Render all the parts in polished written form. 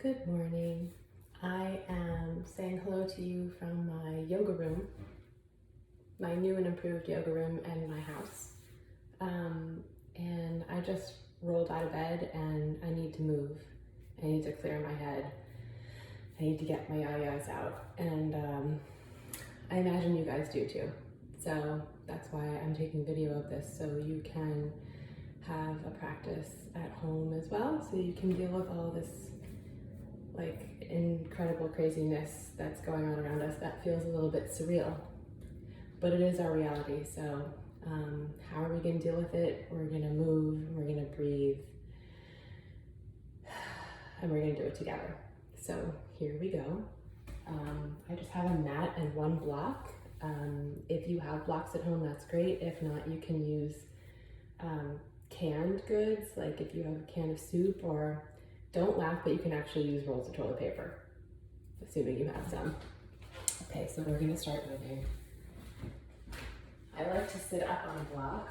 Good morning. I am saying hello to you from my yoga room, my new and improved yoga room in my house. And I just rolled out of bed and I need to move. I need to clear my head. I need to get my yayas out. And I imagine you guys do too. So that's why I'm taking video of this, so you can have a practice at home as well, so you can deal with all this like incredible craziness that's going on around us that feels a little bit surreal, but it is our reality. So how are we going to deal with it? We're going to move, we're going to breathe, and we're going to do it together. So here we go. I just have a mat and one block. If you have blocks at home, that's great. If not, you can use canned goods, like if you have a can of soup, or don't laugh, but you can actually use rolls of toilet paper, assuming you have some. Okay, so we're gonna start moving. I like to sit up on a block.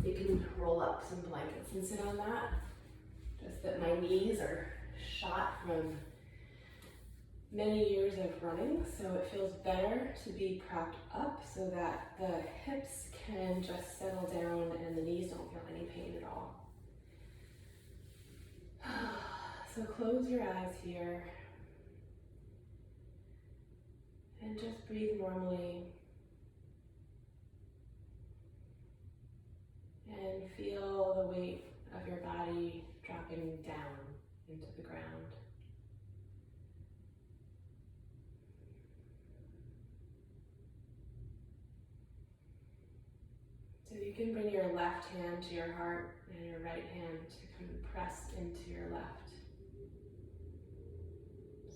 You can roll up some blankets and sit on that. Just that my knees are shot from many years of running, so it feels better to be propped up so that the hips can just settle down and the knees don't feel any pain at all. So close your eyes here and just breathe normally and feel the weight of your body dropping down into the ground. So you can bring your left hand to your heart and your right hand to come press into your left.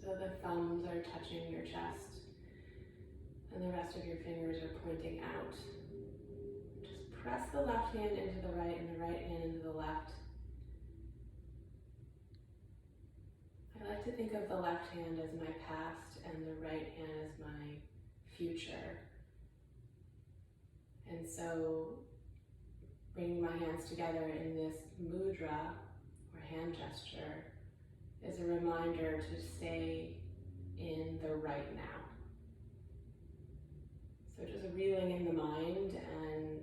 So the thumbs are touching your chest and the rest of your fingers are pointing out. Just press the left hand into the right and the right hand into the left. I like to think of the left hand as my past and the right hand as my future. And so bringing my hands together in this mudra, or hand gesture, is a reminder to stay in the right now. So just reeling in the mind and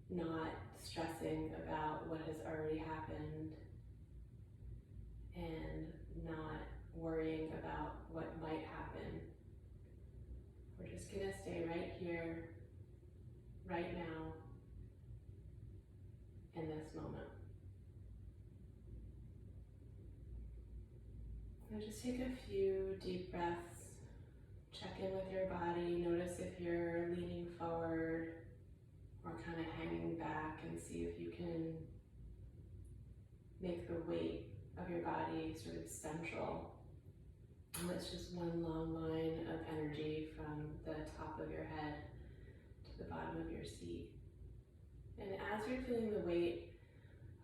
not stressing about what has already happened and not worrying about what might happen. We're just gonna stay right here, right now, in this moment. Now just take a few deep breaths, check in with your body, notice if you're leaning forward or kind of hanging back, and see if you can make the weight of your body sort of central. And it's just one long line of energy from the top of your head to the bottom of your seat. And as you're feeling the weight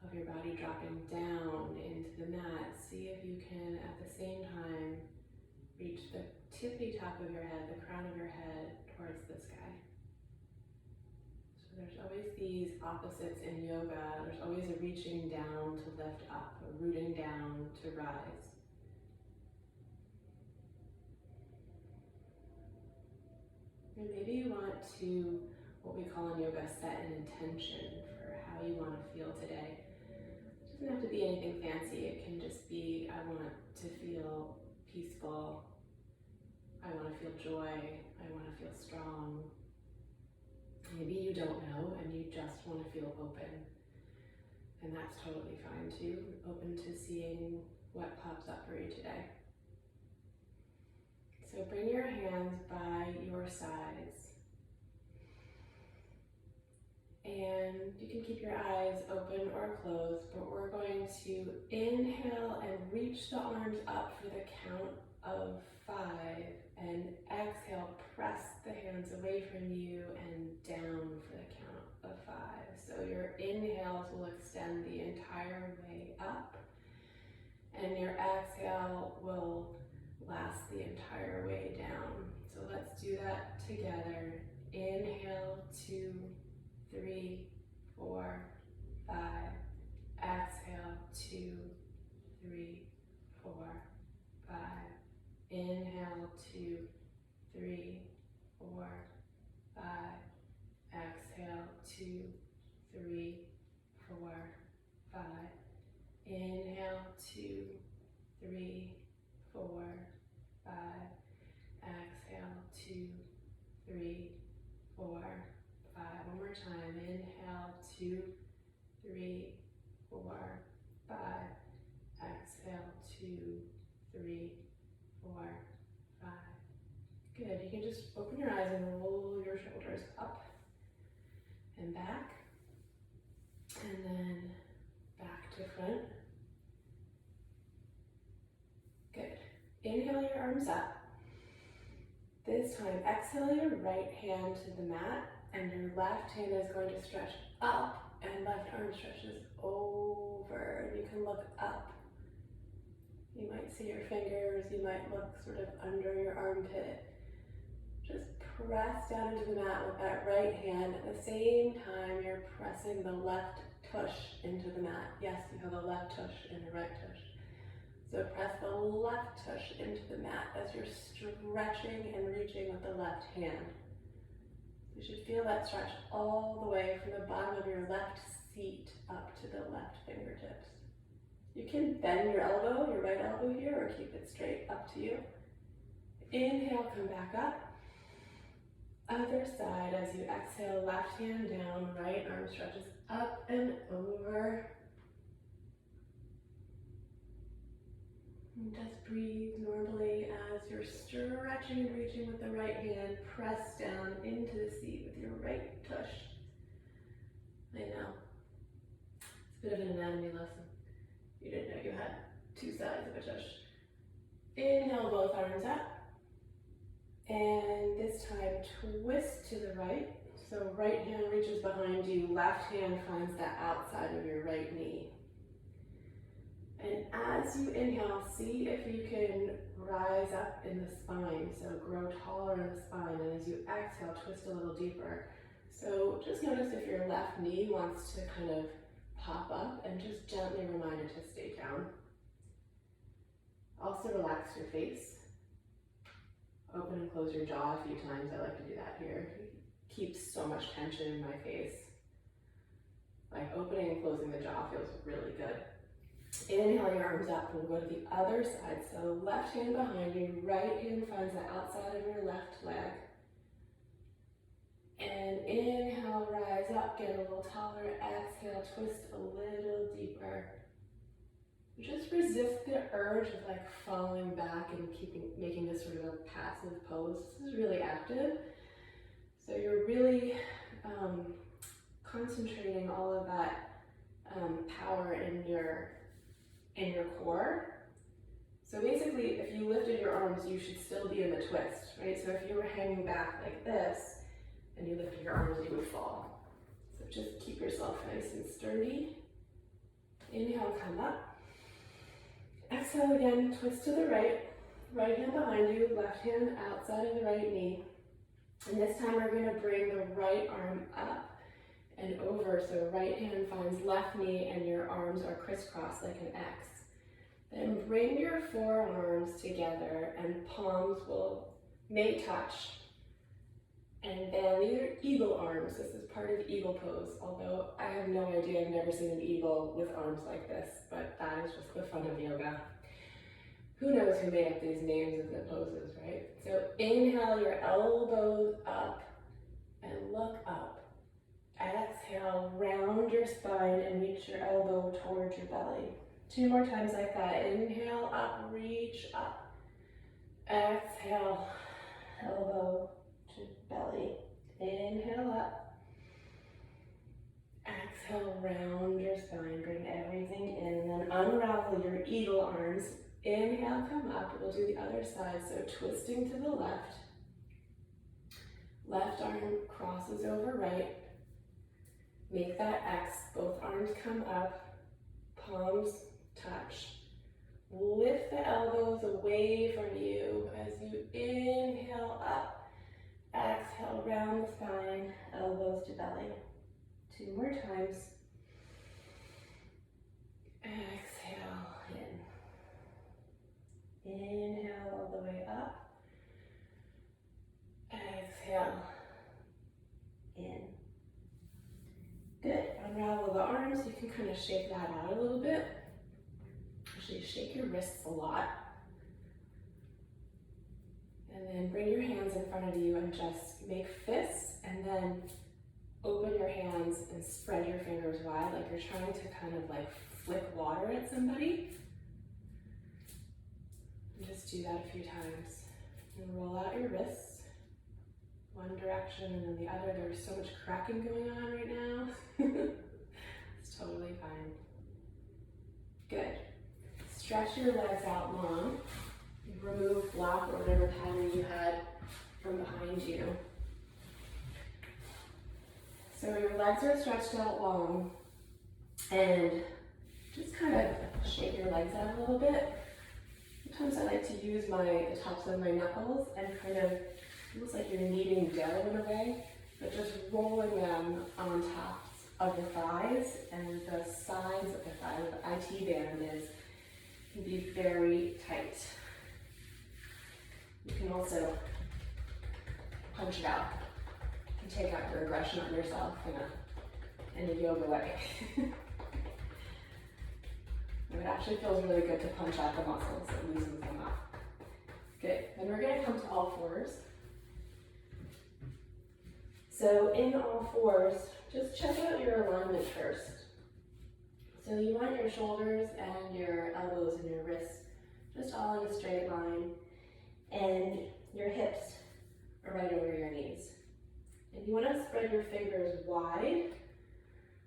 of your body dropping down into the mat, see if you can at the same time reach the tippy top of your head, the crown of your head, towards the sky. So there's always these opposites in yoga. There's always a reaching down to lift up, a rooting down to rise. And maybe you want to, what we call in yoga, set an intention for how you want to feel today. It doesn't have to be anything fancy. It can just be, I want to feel peaceful. I want to feel joy. I want to feel strong. Maybe you don't know and you just want to feel open. And that's totally fine too. Open to seeing what pops up for you today. So bring your hands by your sides. And you can keep your eyes open or closed, but we're going to inhale and reach the arms up for the count of 5, and exhale, press the hands away from you and down for the count of 5. So your inhales will extend the entire way up, and your exhale will last the entire way down. So let's do that together. Inhale, 2, 3, 4, 5. Exhale, 2, 3, 2, 3, 4, 5. Exhale, 2, 3, 4, 5. Inhale, 2, 3, 4, 5. Exhale, 2, 3, 4, 5. One more time. Inhale, 2, 3, 4, 5. Exhale, 2, 3, 4, 5. Good. You can just open your eyes and roll your shoulders up and back. And then back to front. Good. Inhale your arms up. This time, exhale your right hand to the mat, and your left hand is going to stretch up, and left arm stretches over. And you can look up. You might see your fingers, you might look sort of under your armpit. Just press down into the mat with that right hand. At the same time, you're pressing the left tush into the mat. Yes, you have a left tush and a right tush. So press the left tush into the mat as you're stretching and reaching with the left hand. You should feel that stretch all the way from the bottom of your left seat up to the left fingertips. You can bend your elbow, your right elbow here, or keep it straight, up to you. Inhale, come back up. Other side, as you exhale, left hand down, right arm stretches up and over. And just breathe normally as you're stretching and reaching with the right hand. Press down into the seat with your right tush. I know. It's a bit of an anatomy lesson. You didn't know you had two sides of a tush. Inhale, both arms up. And this time, twist to the right. So right hand reaches behind you, left hand finds the outside of your right knee. And as you inhale, see if you can rise up in the spine. So grow taller in the spine. And as you exhale, twist a little deeper. So just notice if your left knee wants to kind of pop up, and just gently remind it to stay down. Also relax your face. Open and close your jaw a few times. I like to do that here. It keeps so much tension in my face. Like opening and closing the jaw feels really good. Inhale your arms up. We'll go to the other side. So left hand behind you, right hand finds the outside of your left leg. And inhale, rise up, get a little taller. Exhale, twist a little deeper. Just resist the urge of like falling back and making this sort of a passive pose. This is really active. So you're really concentrating all of that power in your core. So basically, if you lifted your arms, you should still be in the twist, right? So if you were hanging back like this and you lifted your arms, you would fall. So just keep yourself nice and sturdy. Inhale, come up. Exhale again, twist to the right. Right hand behind you, left hand outside of the right knee. And this time we're going to bring the right arm up and over. So right hand finds left knee and your arms are crisscrossed like an X. Then bring your forearms together and palms may touch. And then these are eagle arms. This is part of eagle pose, although I have no idea, I've never seen an eagle with arms like this, but that is just the fun of yoga. Who knows who made up these names of the poses, right? So inhale your elbows up and look up. Exhale, round your spine and reach your elbow towards your belly. 2 more times like that. Inhale, up, reach up. Exhale, elbow to belly. Inhale up. Exhale, round your spine, bring everything in, and then unravel your eagle arms. Inhale, come up. We'll do the other side. So twisting to the left. Left arm crosses over right. Make that X. Both arms come up. Palms touch. Lift the elbows away from you as you inhale up. Exhale, round the spine, elbows to belly. 2 more times. Exhale in. Inhale all the way up. shake that out a little bit. Actually, shake your wrists a lot. And then bring your hands in front of you and just make fists, and then open your hands and spread your fingers wide like you're trying to kind of like flick water at somebody. And just do that a few times. And roll out your wrists, one direction and then the other. There's so much cracking going on right now. It's totally fine. Good. Stretch your legs out long. Remove block or whatever pattern you had from behind you. So your legs are stretched out long, and just kind of shake your legs out a little bit. Sometimes I like to use the tops of my knuckles and kind of, almost like you're kneading dough in a way, but just rolling them on tops of the thighs and the sides of the thigh. The IT band can be very tight. You can also punch it out and take out your aggression on yourself in a yoga way. It actually feels really good to punch out the muscles and loosen them up. Good. Then we're going to come to all fours. So in all fours, just check out your alignment first. So you want your shoulders and your elbows and your wrists just all in a straight line, and your hips are right over your knees. And you want to spread your fingers wide.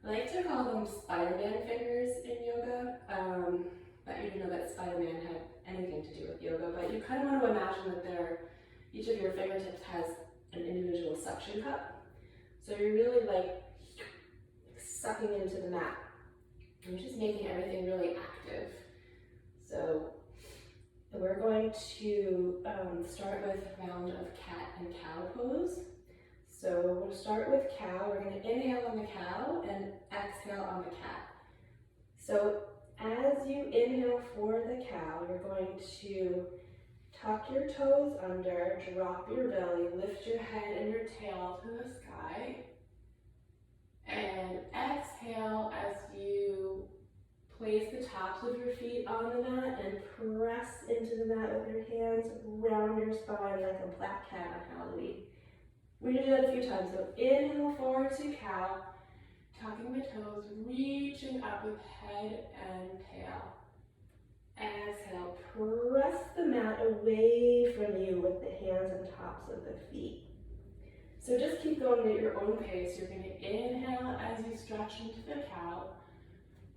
I like to call them Spider-Man fingers in yoga, but you didn't know that Spider-Man had anything to do with yoga, but you kind of want to imagine that each of your fingertips has an individual suction cup. So you're really like sucking into the mat. And just making everything really active. So we're going to start with a round of cat and cow pose. So we'll start with cow. We're going to inhale on the cow and exhale on the cat. So as you inhale for the cow, you're going to tuck your toes under, drop your belly, lift your head and your tail to the sky, and exhale as you place the tops of your feet on the mat and press into the mat with your hands around your spine like a black cat on Halloween. We're going to do that a few times. So inhale forward to cow, tucking the toes, reaching up with head and tail. Exhale, press the mat away from you with the hands and tops of the feet. So just keep going at your own pace. You're going to inhale as you stretch into the cow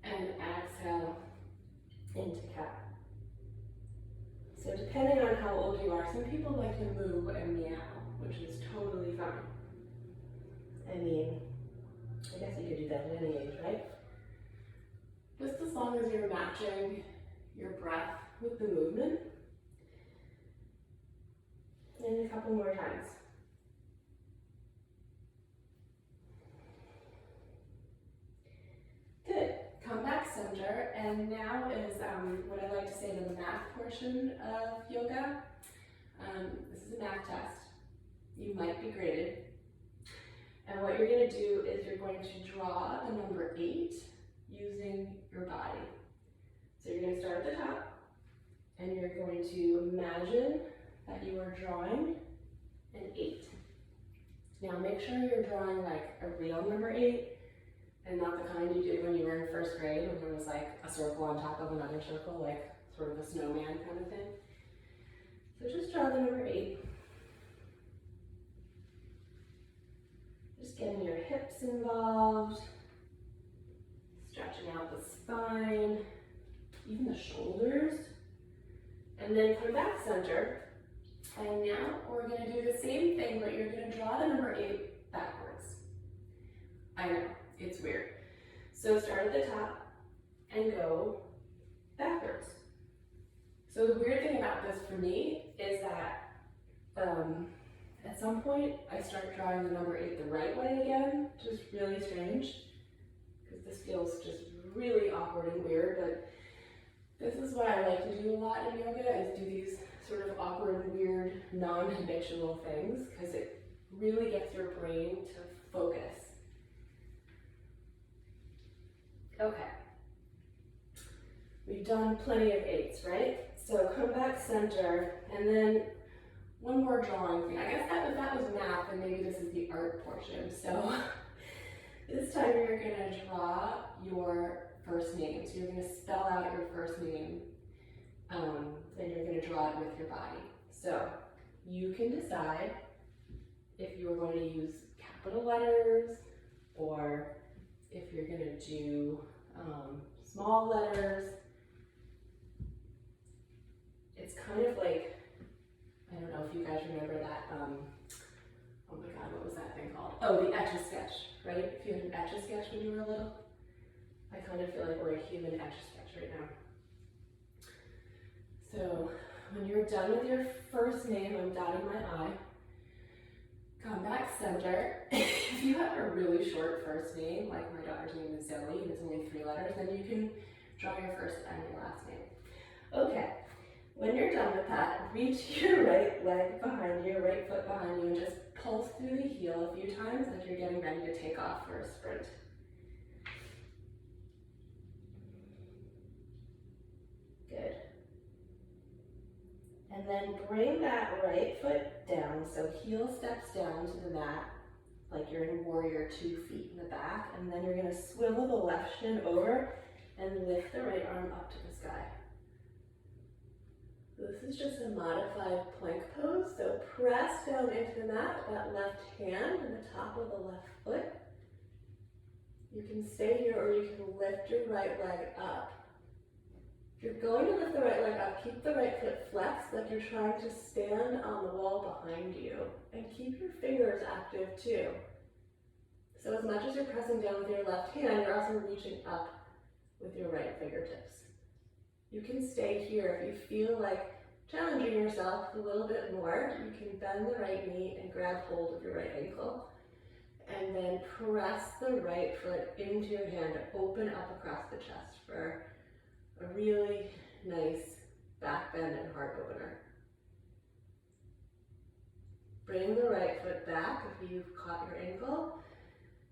and exhale into cat. So depending on how old you are, some people like to moo and meow, which is totally fine. I mean, I guess you could do that at any age, right? Just as long as you're matching your breath with the movement. And a couple more times. Good. Come back center, and now is what I like to say the math portion of yoga. This is a math test. You might be graded. And what you're going to do is you're going to draw the number 8 using your body. So you're going to start at the top, and you're going to imagine that you are drawing an 8. Now make sure you're drawing like a real number 8, and not the kind you did when you were in first grade, when there was like a circle on top of another circle, like sort of a snowman kind of thing. So just draw the number 8. Just getting your hips involved, stretching out the spine, even the shoulders, and then come back center. And now we're going to do the same thing, but you're going to draw the number 8 backwards. I know, it's weird. So start at the top and go backwards. So the weird thing about this for me is that at some point I start drawing the number 8 the right way again, which is really strange, because this feels just really awkward and weird, but this is what I like to do a lot in yoga, is do these sort of awkward, weird, non-habitual things, because it really gets your brain to focus. Okay, We've done plenty of 8s, right? So come back center, and then one more drawing thing. I guess if that was math, then maybe this is the art portion. So this time you're gonna draw your first name. So you're gonna spell out your first name, and you're gonna draw it with your body. So you can decide if you're going to use capital letters, or if you're gonna do small letters. It's kind of like, I don't know if you guys remember that, oh my god, what was that thing called? Oh, the Etch-a-Sketch, right? If you had an Etch-a-Sketch when you were little. I kind of feel like we're a human Etch-a-Sketch right now. So when you're done with your first name, I'm dotting my I. Come back center. If you have a really short first name, like my daughter's name is Zoe and it's only 3 letters, then you can draw your first and your last name. Okay, when you're done with that, reach your right leg behind you, your right foot behind you, and just pulse through the heel a few times like you're getting ready to take off for a sprint. Good. And then bring that right foot down, so heel steps down to the mat, like you're in warrior 2 feet in the back, and then you're gonna swivel the left shin over and lift the right arm up to the sky. This is just a modified plank pose, so press down into the mat with that left hand and the top of the left foot. You can stay here or you can lift your right leg up. If you're going to lift the right leg up, keep the right foot flexed like you're trying to stand on the wall behind you, and keep your fingers active too. So as much as you're pressing down with your left hand, you're also reaching up with your right fingertips. You can stay here. If you feel like challenging yourself a little bit more, you can bend the right knee and grab hold of your right ankle, and then press the right foot into your hand to open up across the chest for a really nice back bend and heart opener. Bring the right foot back if you've caught your ankle,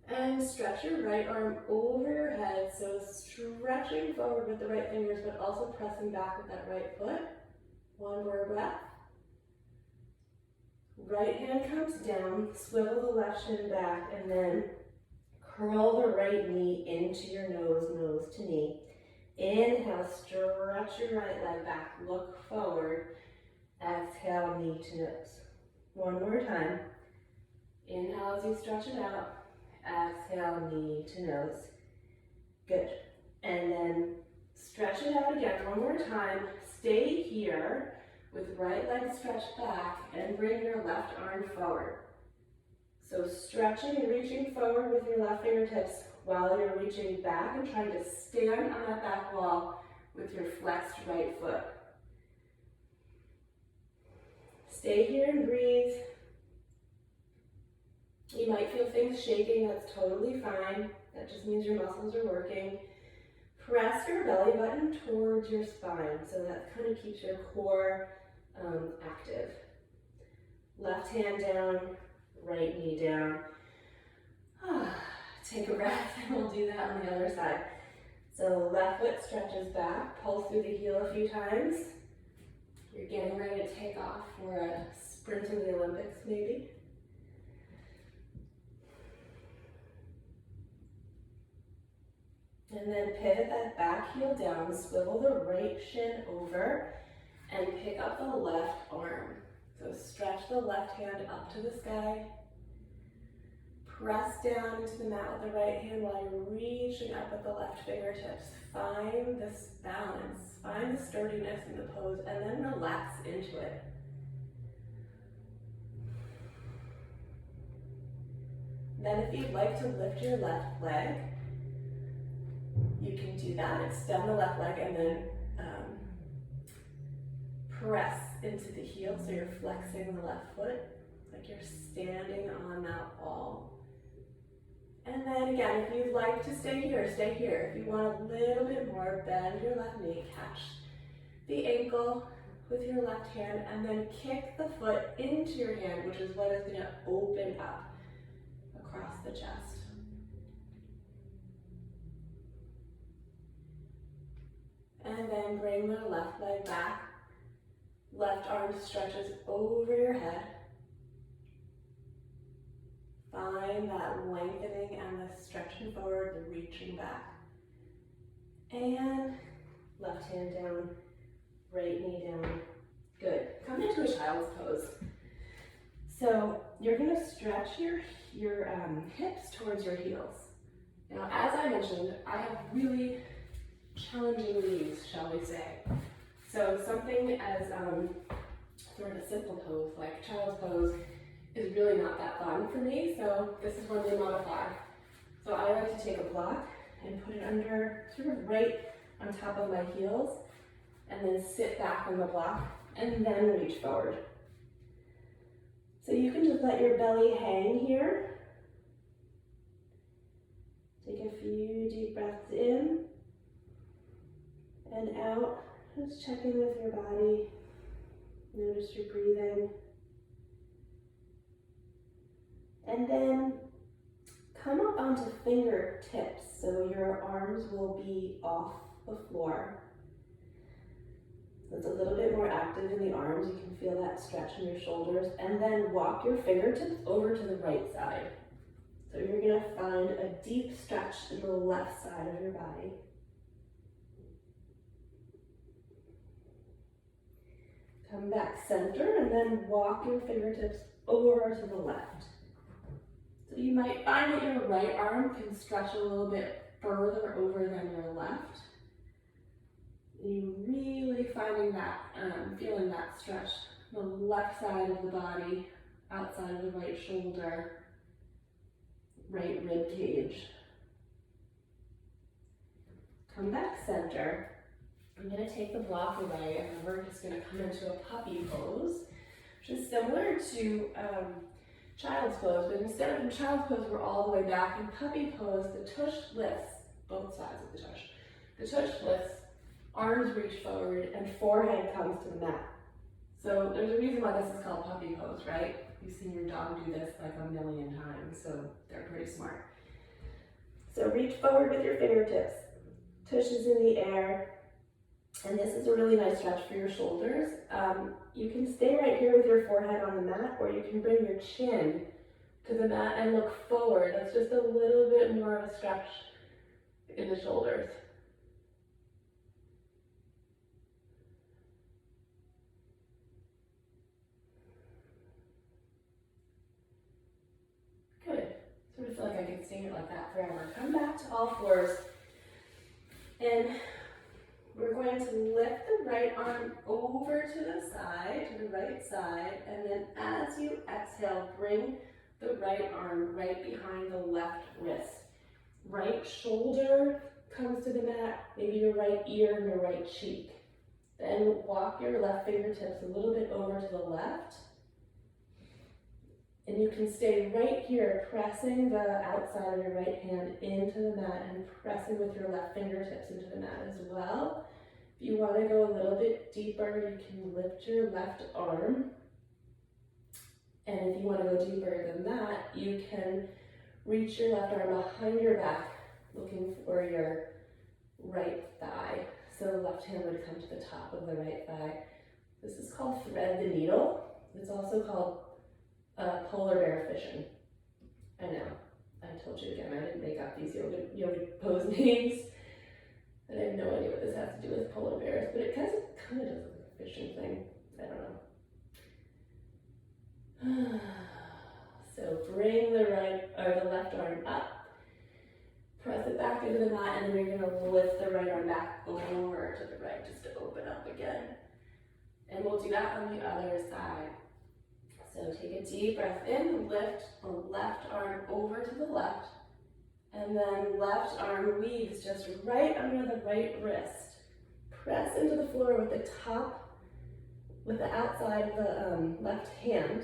and stretch your right arm over your head, so stretching forward with the right fingers, but also pressing back with that right foot. One more breath. Right hand comes down, swivel the left shin back, and then curl the right knee into your nose, nose to knee. Inhale, stretch your right leg back, look forward. Exhale, knee to nose. One more time. Inhale as you stretch it out. Exhale, knee to nose. Good. And then stretch it out again one more time. Stay here with right leg stretched back and bring your left arm forward. So stretching and reaching forward with your left fingertips while you're reaching back and trying to stand on that back wall with your flexed right foot. Stay here and breathe. You might feel things shaking, that's totally fine. That just means your muscles are working. Press your belly button towards your spine, so that kind of keeps your core active. Left hand down, right knee down. Take a breath, and we'll do that on the other side. So left foot stretches back, pulse through the heel a few times. You're getting ready to take off for a sprint in the Olympics, maybe. And then pivot that back heel down, swivel the right shin over, and pick up the left arm. So stretch the left hand up to the sky. Press down into the mat with the right hand while you're reaching up with the left fingertips. Find this balance, find the sturdiness in the pose, and then relax into it. Then if you'd like to lift your left leg, you can do that. Extend the left leg and then press into the heel, so you're flexing the left foot like you're standing on that wall. And then again, if you'd like to stay here, stay here. If you want a little bit more, bend your left knee, catch the ankle with your left hand, and then kick the foot into your hand, which is what is going to open up across the chest. And then and bring the left leg back. Left arm stretches over your head. Find that lengthening and the stretching forward, the reaching back. And left hand down, right knee down. Good. Come into a child's pose. So you're going to stretch your hips towards your heels. Now, as I mentioned, I have really challenging knees, shall we say. So something as sort of a simple pose, like child's pose, is really not that fun for me. So this is one we modify. So I like to take a block and put it under, sort of right on top of my heels, and then sit back on the block, and then reach forward. So you can just let your belly hang here. Take a few deep breaths in and out. Just check in with your body. Notice your breathing. And then come up onto fingertips, so your arms will be off the floor. It's a little bit more active in the arms. You can feel that stretch in your shoulders. And then walk your fingertips over to the right side. So you're going to find a deep stretch in the left side of your body. Come back center and then walk your fingertips over to the left. So you might find that your right arm can stretch a little bit further over than your left. You're really finding that, feeling that stretch, the left side of the body, outside of the right shoulder, right rib cage. Come back center. I'm going to take the block away, and then we're just going to come into a puppy pose, which is similar to child's pose, but instead of in child's pose, we're all the way back. In puppy pose, the tush lifts, both sides of the tush. The tush lifts, arms reach forward, and forehead comes to the mat. So there's a reason why this is called puppy pose, right? You've seen your dog do this like a million times, so they're pretty smart. So reach forward with your fingertips. Tush is in the air. And this is a really nice stretch for your shoulders. You can stay right here with your forehead on the mat, or you can bring your chin to the mat and look forward. That's just a little bit more of a stretch in the shoulders. Good. Sort of feel like I could stay here like that forever. Come back to all fours. And we're going to lift the right arm over to the side, to the right side, and then as you exhale, bring the right arm right behind the left wrist. Right shoulder comes to the mat, maybe your right ear and your right cheek. Then walk your left fingertips a little bit over to the left. And you can stay right here, pressing the outside of your right hand into the mat and pressing with your left fingertips into the mat as well. If you want to go a little bit deeper, you can lift your left arm. And if you want to go deeper than that, you can reach your left arm behind your back, looking for your right thigh. So the left hand would come to the top of the right thigh. This is called thread the needle. It's also called polar bear fishing. I know, I told you again, I didn't make up these yoga pose names. And I have no idea what this has to do with polar bears, but it kind of does like a fishing thing. I don't know. So bring the left arm up, press it back into the mat, and then you're gonna lift the right arm back over to the right just to open up again. And we'll do that on the other side. So take a deep breath in, lift the left arm over to the left, and then left arm weaves just right under the right wrist. Press into the floor with the outside of the left hand,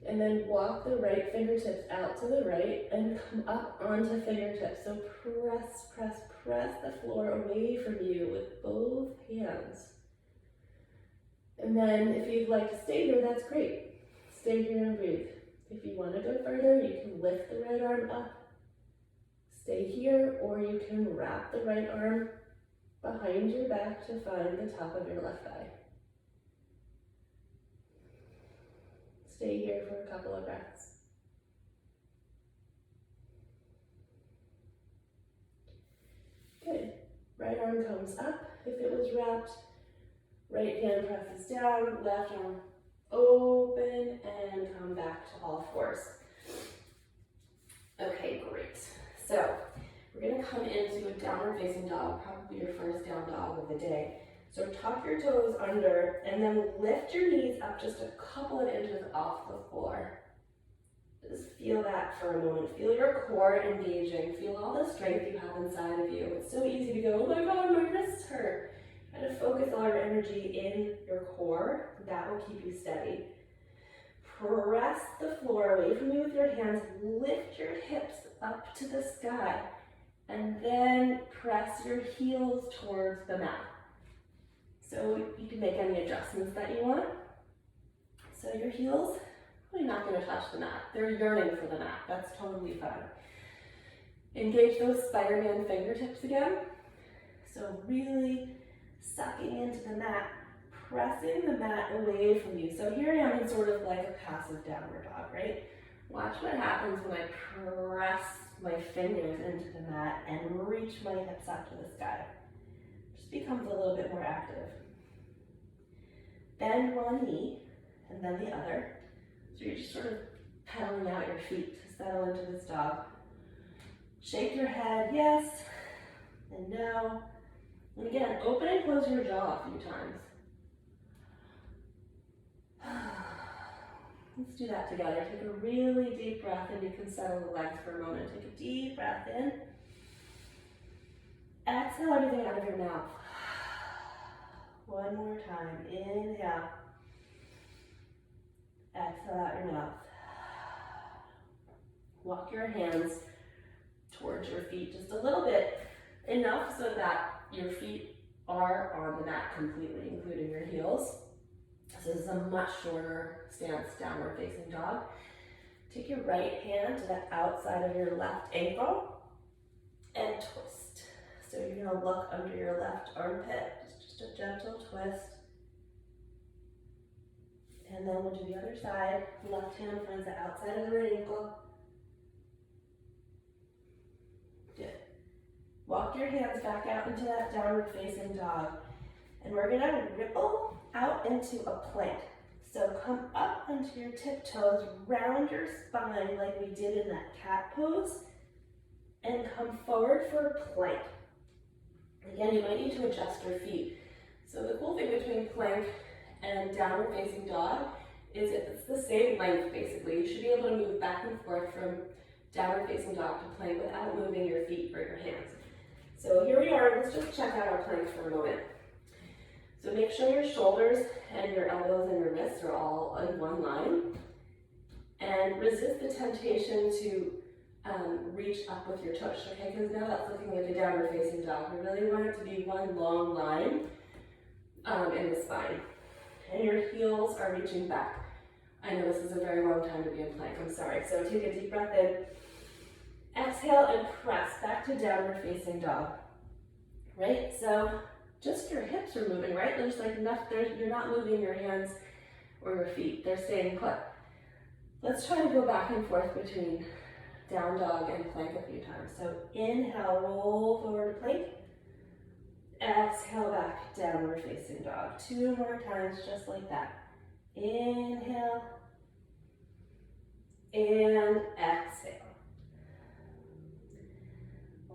and then walk the right fingertips out to the right and come up onto fingertips. So press the floor away from you with both hands. And then if you'd like to stay here, that's great. Stay here and breathe. If you want to go further, you can lift the right arm up, stay here, or you can wrap the right arm behind your back to find the top of your left thigh. Stay here for a couple of breaths. Good. Right arm comes up. If it was wrapped, right hand presses down, left arm open, and come back to all fours. Okay, great. So we're gonna come into a downward facing dog, probably your first down dog of the day. So tuck your toes under and then lift your knees up just a couple of inches off the floor. Just feel that for a moment. Feel your core engaging. Feel all the strength you have inside of you. It's so easy to go, oh my God, my wrists hurt. Try to focus all your energy in your core. That will keep you steady. Press the floor away from you with your hands. Lift your hips up to the sky. And then press your heels towards the mat. So you can make any adjustments that you want. So your heels, really not going to touch the mat. They're yearning for the mat. That's totally fine. Engage those Spider-Man fingertips again. So really sucking into the mat, pressing the mat away from you. So here I am in sort of like a passive downward dog, right? Watch what happens when I press my fingers into the mat and reach my hips up to the sky. Just becomes a little bit more active. Bend one knee and then the other. So you're just sort of pedaling out your feet to settle into this dog. Shake your head, yes, and no. And again, open and close your jaw a few times. Let's do that together. Take a really deep breath and you can settle the legs for a moment. Take a deep breath in. Exhale everything out of your mouth. One more time. Inhale. Exhale out your mouth. Walk your hands towards your feet just a little bit. Enough so that your feet are on the mat completely, including your heels. So this is a much shorter stance, downward facing dog. Take your right hand to the outside of your left ankle and twist. So you're gonna look under your left armpit, just a gentle twist. And then we'll do the other side. Left hand finds the outside of the right ankle. Good. Walk your hands back out into that downward facing dog. And we're gonna ripple out into a plank. So come up onto your tiptoes, round your spine like we did in that cat pose, and come forward for a plank. Again, you might need to adjust your feet. So the cool thing between plank and downward facing dog is it's the same length basically. You should be able to move back and forth from downward facing dog to plank without moving your feet or your hands. So here we are, let's just check out our plank for a moment. So make sure your shoulders and your elbows and your wrists are all in one line. And resist the temptation to reach up with your tush, okay? Because now that's looking like a downward facing dog. We really want it to be one long line in the spine. And your heels are reaching back. I know this is a very long time to be in plank, I'm sorry. So take a deep breath in. Exhale and press back to downward facing dog. Right? So just your hips are moving, right? There's like enough, you're not moving your hands or your feet. They're staying put. Let's try to go back and forth between down dog and plank a few times. So inhale, roll forward to plank. Exhale back, downward facing dog. 2 more times, just like that. Inhale. And exhale.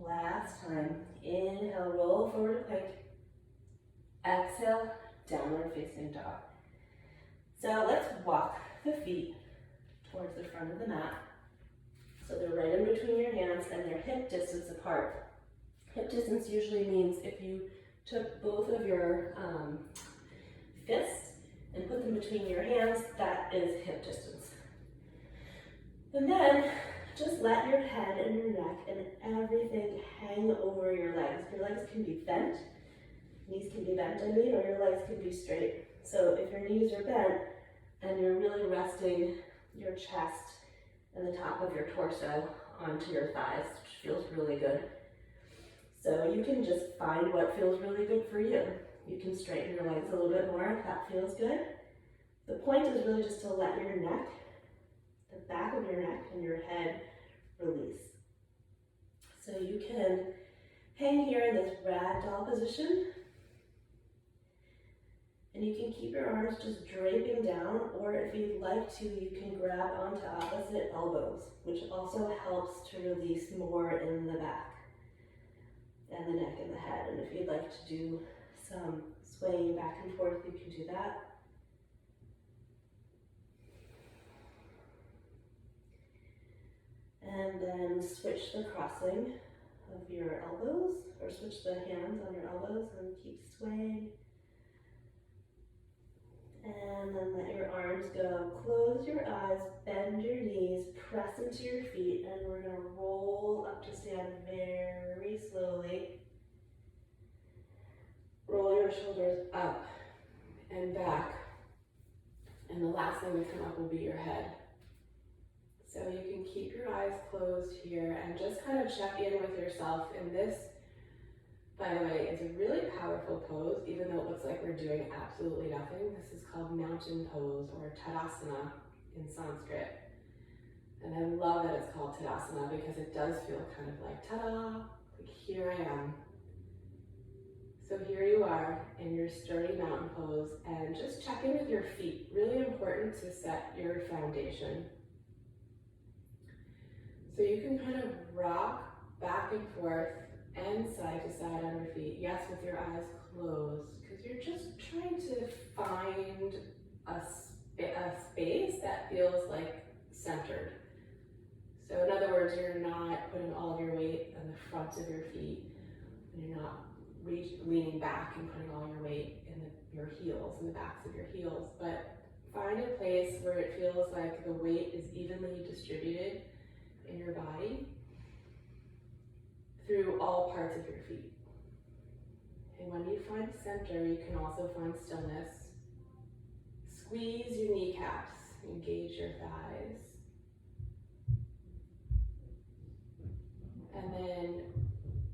Last time. Inhale, roll forward to plank. Exhale, downward facing dog. So let's walk the feet towards the front of the mat. So they're right in between your hands and they're hip distance apart. Hip distance usually means if you took both of your fists and put them between your hands, that is hip distance. And then just let your head and your neck and everything hang over your legs. Your legs can be bent, knees can be bent, or your legs can be straight. So if your knees are bent and you're really resting your chest and the top of your torso onto your thighs, which feels really good. So you can just find what feels really good for you. You can straighten your legs a little bit more if that feels good. The point is really just to let your neck, the back of your neck and your head release. So you can hang here in this ragdoll position, and you can keep your arms just draping down, or if you'd like to, you can grab onto opposite elbows, which also helps to release more in the back and the neck and the head. And if you'd like to do some swaying back and forth, you can do that. And then switch the crossing of your elbows, or switch the hands on your elbows and keep swaying. And then let your arms go. Close your eyes, bend your knees, press into your feet, and we're going to roll up to stand very slowly. Roll your shoulders up and back. And the last thing to come up will be your head. So you can keep your eyes closed here and just kind of check in with yourself. And this, by the way, is a really powerful pose, even though it looks like we're doing absolutely nothing. This is called mountain pose, or Tadasana in Sanskrit. And I love that it's called Tadasana because it does feel kind of like, ta-da, like here I am. So here you are in your sturdy mountain pose, and just check in with your feet. Really important to set your foundation. So you can kind of rock back and forth and side to side on your feet. Yes, with your eyes closed, because you're just trying to find a space that feels like centered. So in other words, you're not putting all of your weight on the fronts of your feet, and you're not leaning back and putting all your weight in your heels, in the backs of your heels, but find a place where it feels like the weight is evenly distributed in your body through all parts of your feet. And when you find center, you can also find stillness. Squeeze your kneecaps, engage your thighs. And then,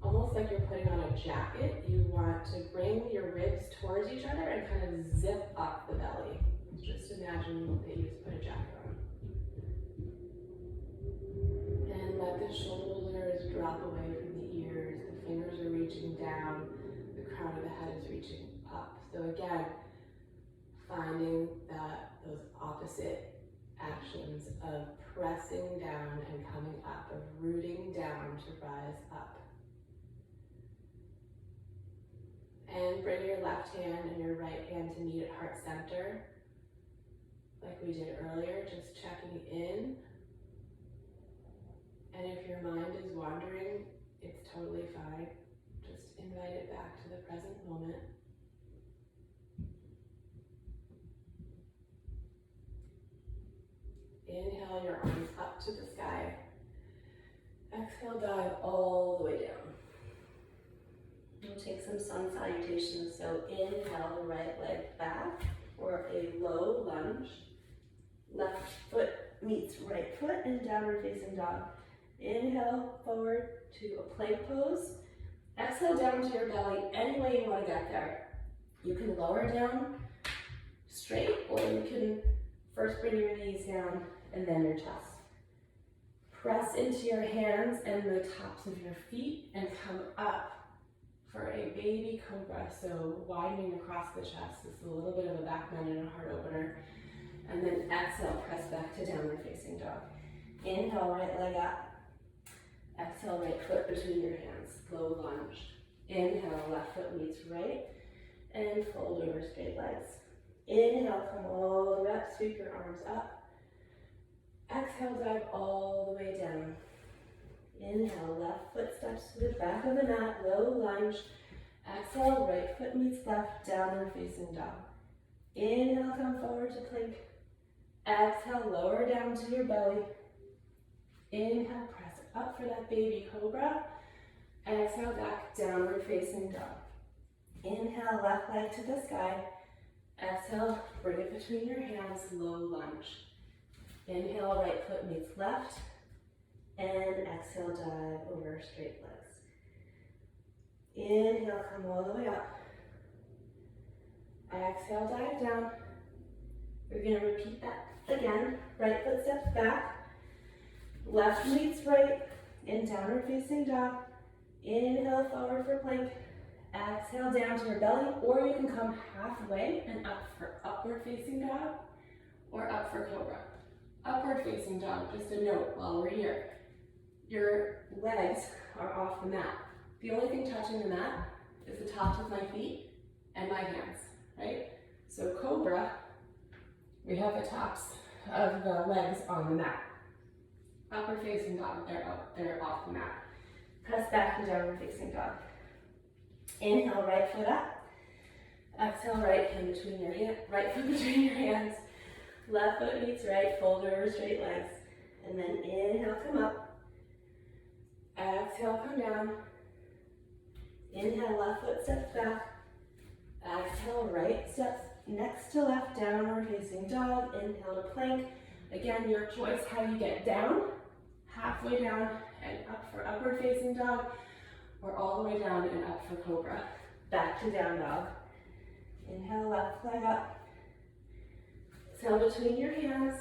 almost like you're putting on a jacket, you want to bring your ribs towards each other and kind of zip up the belly. Just imagine that you just put a jacket on. And let the shoulders drop away from the ears. The fingers are reaching down. The crown of the head is reaching up. So again, finding those opposite actions of pressing down and coming up, of rooting down to rise up. And bring your left hand and your right hand to meet at heart center, like we did earlier, just checking in. And if your mind is wandering, it's totally fine. Just invite it back to the present moment. Inhale your arms up to the sky. Exhale, dive all the way down. We'll take some sun salutations. So inhale the right leg back, or a low lunge. Left foot meets right foot in downward facing dog. Inhale forward to a plank pose. Exhale down to your belly any way you want to get there. You can lower down straight, or you can first bring your knees down and then your chest. Press into your hands and the tops of your feet and come up for a baby cobra. So widening across the chest. This is a little bit of a back bend and a heart opener. And then exhale, press back to downward facing dog. Inhale, right leg up. Exhale, right foot between your hands, low lunge. Inhale, left foot meets right, and fold over straight legs. Inhale, come all the way up, sweep your arms up. Exhale, dive all the way down. Inhale, left foot steps to the back of the mat, low lunge. Exhale, right foot meets left, downward facing dog. Inhale, come forward to plank. Exhale, lower down to your belly. Inhale, press up for that baby cobra. Exhale, back, downward facing dog. Inhale, left leg to the sky. Exhale, bring it between your hands, low lunge. Inhale, right foot meets left. And exhale, dive over straight legs. Inhale, come all the way up. Exhale, dive down. We're gonna repeat that again. Right foot steps back. Left meets right in downward facing dog. Inhale, forward for plank. Exhale, down to your belly, or you can come halfway and up for upward facing dog, or up for cobra. Upward facing dog, just a note while we're here. Your legs are off the mat. The only thing touching the mat is the tops of my feet and my hands, right? So cobra, we have the tops of the legs on the mat. Upward facing dog, they're off the mat. Press back to downward facing dog. Inhale, right foot up. Exhale, right foot between your hands. Left foot meets right, fold over straight legs. And then inhale, come up. Exhale, come down. Inhale, left foot steps back. Exhale, right steps next to left, downward facing dog. Inhale to plank. Again, your choice how you get down. Halfway down and up for upward facing dog, or all the way down and up for cobra. Back to down dog. Inhale, left leg up. Exhale between your hands.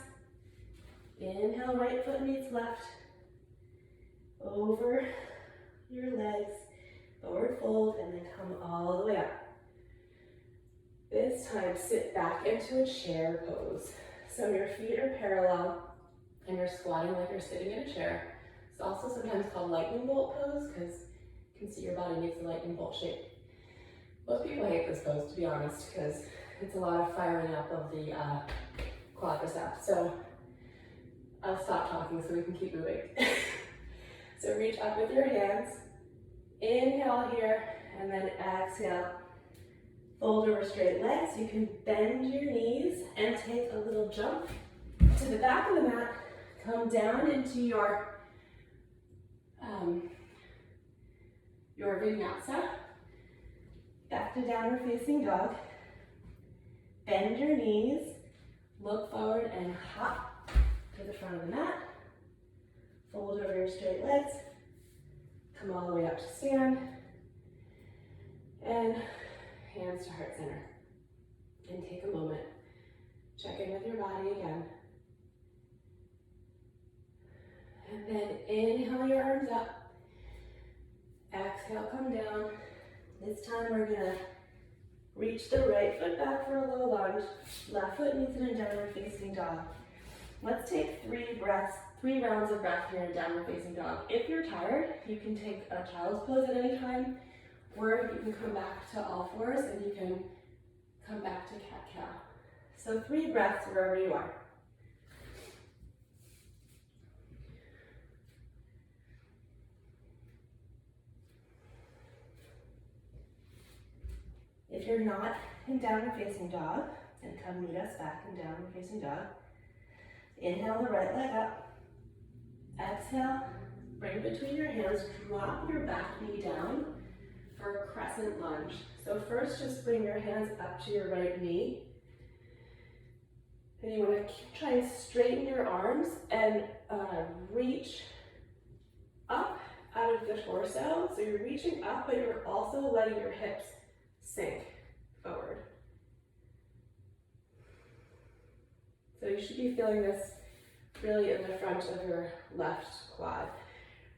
Inhale, right foot meets left. Over your legs. Forward fold, and then come all the way up. This time, sit back into a chair pose. So your feet are parallel, and you're squatting like you're sitting in a chair. It's also sometimes called lightning bolt pose, because you can see your body makes a lightning bolt shape. Most people hate this pose, to be honest, because it's a lot of firing up of the quadriceps. So I'll stop talking so we can keep moving. So reach up with your hands. Inhale here, and then exhale. Fold over straight legs. You can bend your knees and take a little jump to the back of the mat. Come down into your vinyasa. Back to downward facing dog. Bend your knees. Look forward and hop to the front of the mat. Fold over your straight legs. Come all the way up to stand. And hands to heart center. And take a moment. Check in with your body again. And then inhale your arms up. Exhale, come down. This time we're gonna reach the right foot back for a low lunge. Left foot meets in a downward facing dog. Let's take 3 rounds of breath here in downward facing dog. If you're tired, you can take a child's pose at any time, or you can come back to all fours and you can come back to cat-cow. So 3 breaths wherever you are. If you're not in downward facing dog, then come meet us back in downward facing dog. Inhale the right leg up. Exhale, bring between your hands, drop your back knee down for a crescent lunge. So first just bring your hands up to your right knee. And you want to try and straighten your arms and reach up out of the torso. So you're reaching up, but you're also letting your hips sink forward. So you should be feeling this really in the front of your left quad.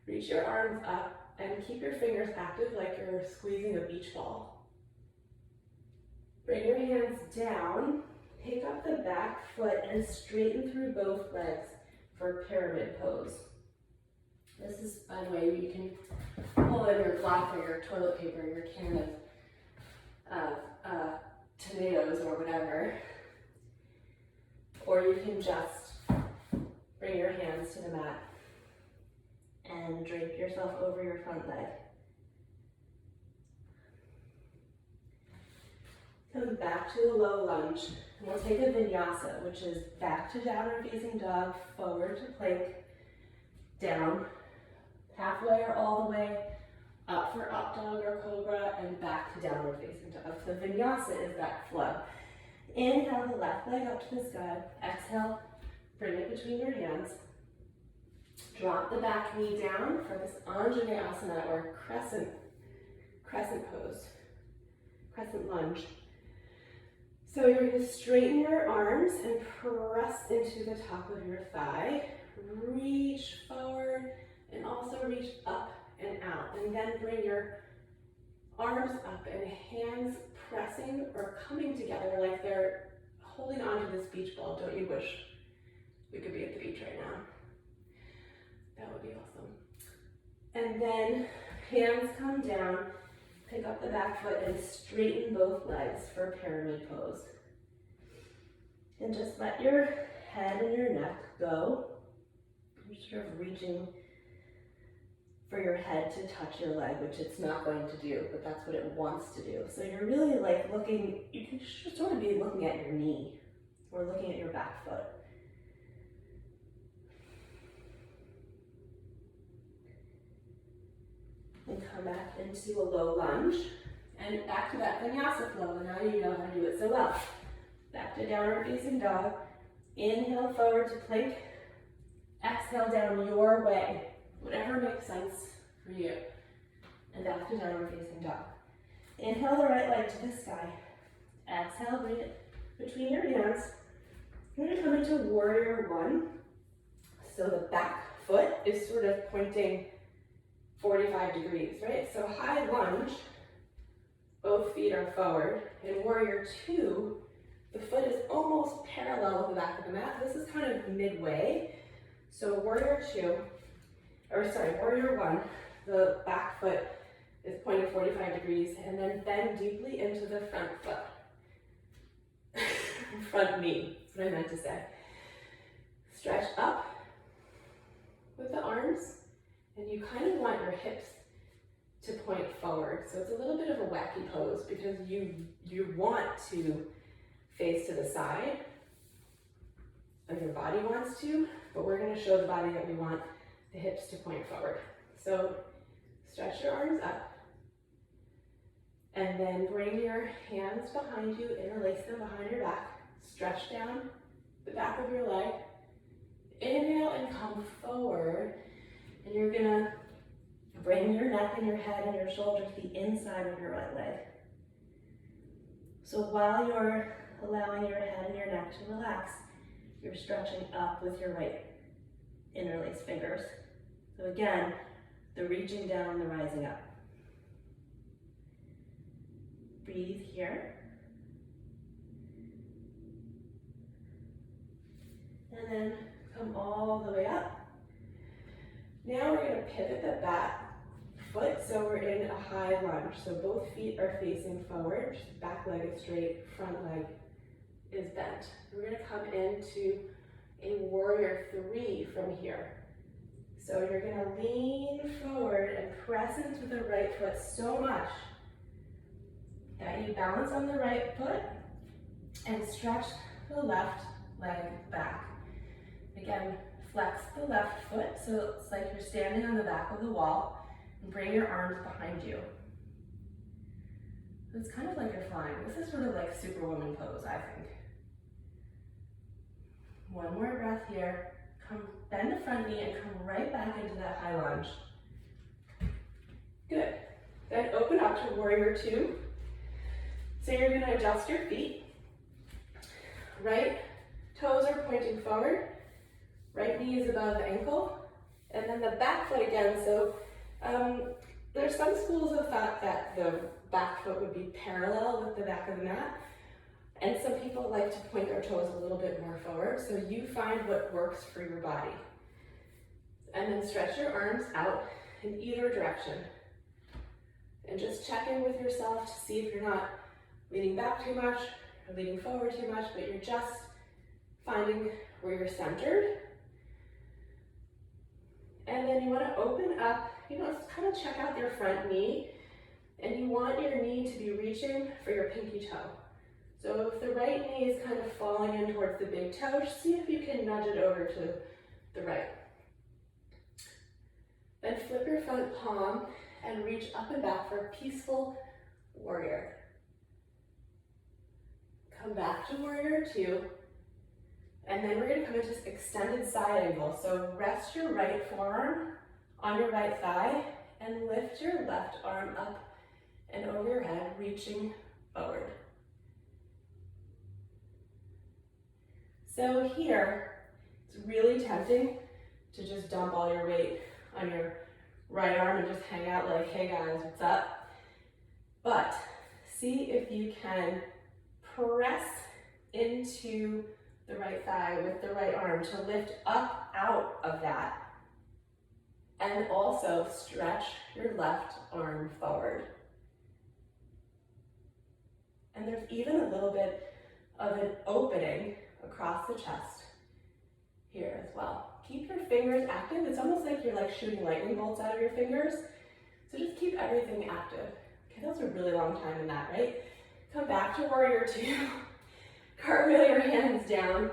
Reach your arms up and keep your fingers active like you're squeezing a beach ball. Bring your hands down, pick up the back foot and straighten through both legs for pyramid pose. This is, by the way, you can pull in your block or your toilet paper, your can of tomatoes or whatever, or you can just bring your hands to the mat and drape yourself over your front leg. Come back to a low lunge. And we'll take a vinyasa, which is back to downward facing dog, forward to plank, down, halfway or all the way, up for up dog or cobra, and back to downward facing dog. So vinyasa is that flow. Inhale the left leg up to the sky. Exhale, bring it between your hands. Drop the back knee down for this Anjaneyasana or crescent pose, crescent lunge. So you're going to straighten your arms and press into the top of your thigh. Reach forward and also reach up and out. And then bring your arms up and hands pressing or coming together like they're holding onto this beach ball. Don't you wish we could be at the beach right now? That would be awesome. And then hands come down, pick up the back foot and straighten both legs for pyramid pose. And just let your head and your neck go. You're sort of reaching for your head to touch your leg, which it's not going to do, but that's what it wants to do. So you're really like looking, you can sort of be looking at your knee or looking at your back foot. And come back into a low lunge and back to that vinyasa flow. And now you know how to do it so well. Back to downward facing dog. Inhale forward to plank. Exhale down your way. Whatever makes sense for you. And back to downward facing dog. Inhale the right leg to the sky. Exhale, bring it between your hands. You're going to come into warrior one. So the back foot is sort of pointing 45 degrees, right? So high lunge, both feet are forward. In warrior two, the foot is almost parallel with the back of the mat. This is kind of midway. So warrior one, the back foot is pointing 45 degrees, and then bend deeply into the front foot. Front knee, that's what I meant to say. Stretch up with the arms, and you kind of want your hips to point forward. So it's a little bit of a wacky pose because you want to face to the side, or your body wants to, but we're going to show the body that we want the hips to point forward. So stretch your arms up, and then bring your hands behind you, interlace them behind your back, stretch down the back of your leg, inhale and come forward, and you're going to bring your neck and your head and your shoulders to the inside of your right leg. So while you're allowing your head and your neck to relax, you're stretching up with your right interlaced fingers. So again, the reaching down and the rising up. Breathe here. And then come all the way up. Now we're going to pivot the back foot, so we're in a high lunge. So both feet are facing forward, back leg is straight, front leg is bent. We're going to come into a warrior three from here. So you're going to lean forward and press into the right foot so much that you balance on the right foot and stretch the left leg back. Again, flex the left foot so it's like you're standing on the back of the wall, and bring your arms behind you. It's kind of like you're flying. This is sort of like Superwoman pose, I think. One more breath here. Come, bend the front knee and come right back into that high lunge. Good. Then open up to warrior two. So you're going to adjust your feet. Right toes are pointing forward. Right knee is above the ankle. And then the back foot again. So there's some schools of thought that the back foot would be parallel with the back of the mat. And some people like to point their toes a little bit more forward. So you find what works for your body. And then stretch your arms out in either direction. And just check in with yourself to see if you're not leaning back too much or leaning forward too much, but you're just finding where you're centered. And then you want to open up, kind of check out your front knee, and you want your knee to be reaching for your pinky toe. So if the right knee is kind of falling in towards the big toe, just see if you can nudge it over to the right. Then flip your front palm and reach up and back for a peaceful warrior. Come back to warrior two. And then we're going to come into this extended side angle. So rest your right forearm on your right thigh and lift your left arm up and over your head, reaching forward. So here, it's really tempting to just dump all your weight on your right arm and just hang out like, hey guys, what's up? But see if you can press into the right thigh with the right arm to lift up out of that. And also stretch your left arm forward. And there's even a little bit of an opening across the chest here as well. Keep your fingers active. It's almost like you're like shooting lightning bolts out of your fingers. So just keep everything active. Okay, that was a really long time in that, right? Come back to warrior two. Cartwheel your hands down.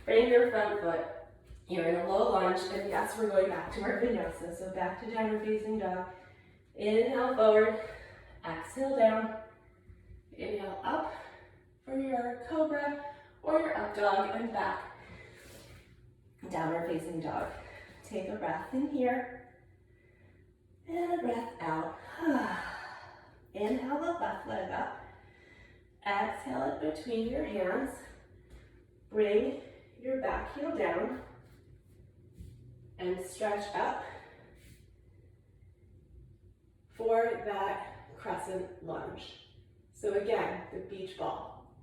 Bring your front foot. You're in a low lunge, and yes, we're going back to our vinyasa. So back to downward facing dog. Inhale forward, exhale down. Inhale up for your cobra or your up dog, and back. Downward facing dog. Take a breath in here, and a breath out. Inhale the left leg up. Exhale it between your hands. Bring your back heel down and stretch up for that crescent lunge. So again, the beach ball.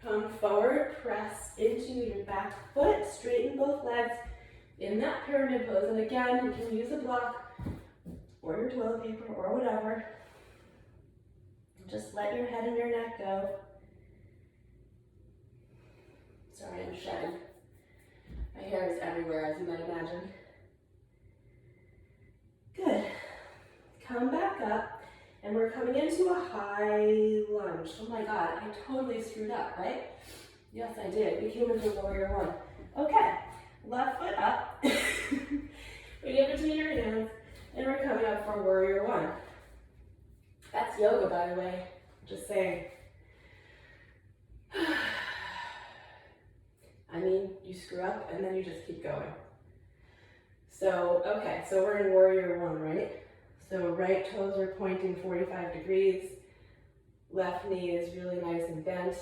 Come forward, press into your back foot, straighten both legs in that pyramid pose. And again, you can use a block or your toilet paper or whatever. Just let your head and your neck go. Sorry, I'm shedding. My hair is everywhere, as you might imagine. Good. Come back up, and we're coming into a high lunge. Oh my God, I totally screwed up, right? Yes, I did. We came into warrior one. Okay, left foot up. We get between your hands, and we're coming up for warrior one. That's yoga, by the way. Just saying. I mean, you screw up and then you just keep going. So, okay, so we're in warrior one, right? So right toes are pointing 45 degrees. Left knee is really nice and bent.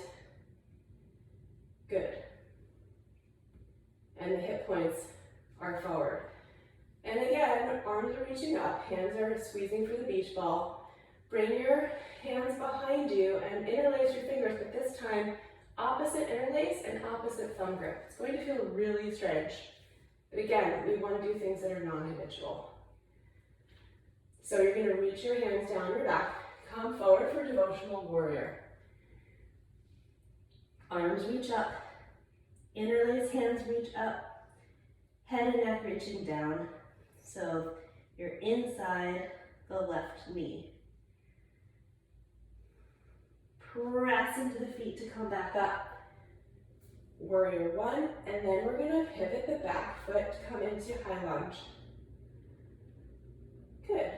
Good. And the hip points are forward. And again, arms are reaching up, hands are squeezing for the beach ball. Bring your hands behind you and interlace your fingers, but this time, opposite interlace and opposite thumb grip. It's going to feel really strange. But again, we want to do things that are non-habitual. So you're going to reach your hands down your back, come forward for devotional warrior. Arms reach up, interlace hands reach up, head and neck reaching down. So you're inside the left knee. Press into the feet to come back up. Warrior one, and then we're going to pivot the back foot to come into high lunge. Good.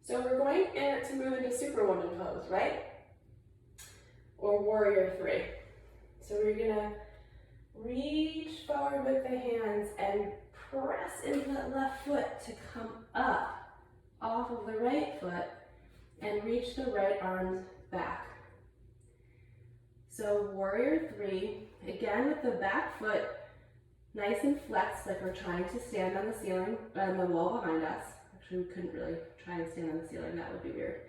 So we're going to move into superwoman pose, right? Or warrior three. So we're going to reach forward with the hands and press into that left foot to come up off of the right foot and reach the right arms back. So warrior three, again with the back foot nice and flexed like we're trying to stand on the ceiling, on the wall behind us. Actually, we couldn't really try and stand on the ceiling, that would be weird.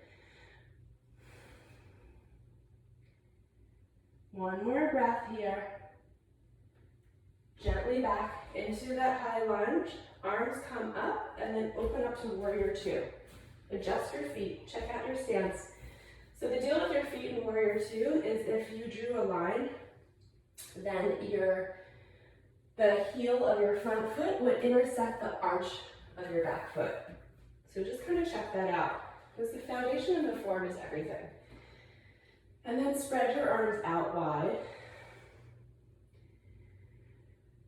One more breath here. Gently back into that high lunge. Arms come up and then open up to warrior two. Adjust your feet, check out your stance. So the deal with your feet in warrior two is if you drew a line, then the heel of your front foot would intersect the arch of your back foot. So just kind of check that out, because the foundation of the form is everything. And then spread your arms out wide,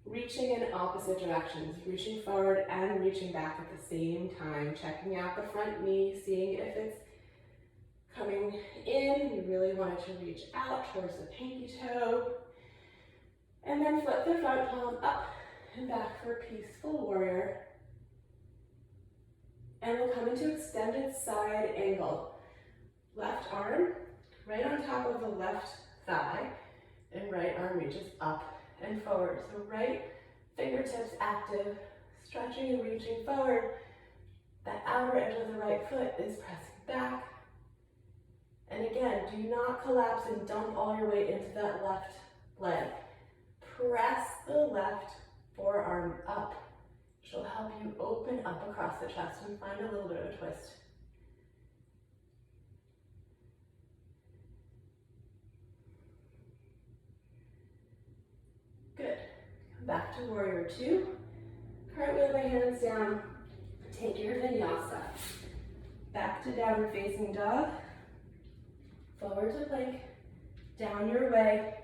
reaching in opposite directions, reaching forward and reaching back at the same time, checking out the front knee, seeing if it's coming in. You really want it to reach out towards the pinky toe. And then flip the front palm up and back for peaceful warrior. And we'll come into extended side angle. Left arm right on top of the left thigh, and right arm reaches up and forward. So right fingertips active, stretching and reaching forward. That outer edge of the right foot is pressing back. And again, do not collapse and dump all your weight into that left leg. Press the left forearm up, which will help you open up across the chest and find a little bit of a twist. Good. Come back to warrior two. Cartwheel the hands down. Take your vinyasa. Back to downward facing dog. Forward to plank. Down your way.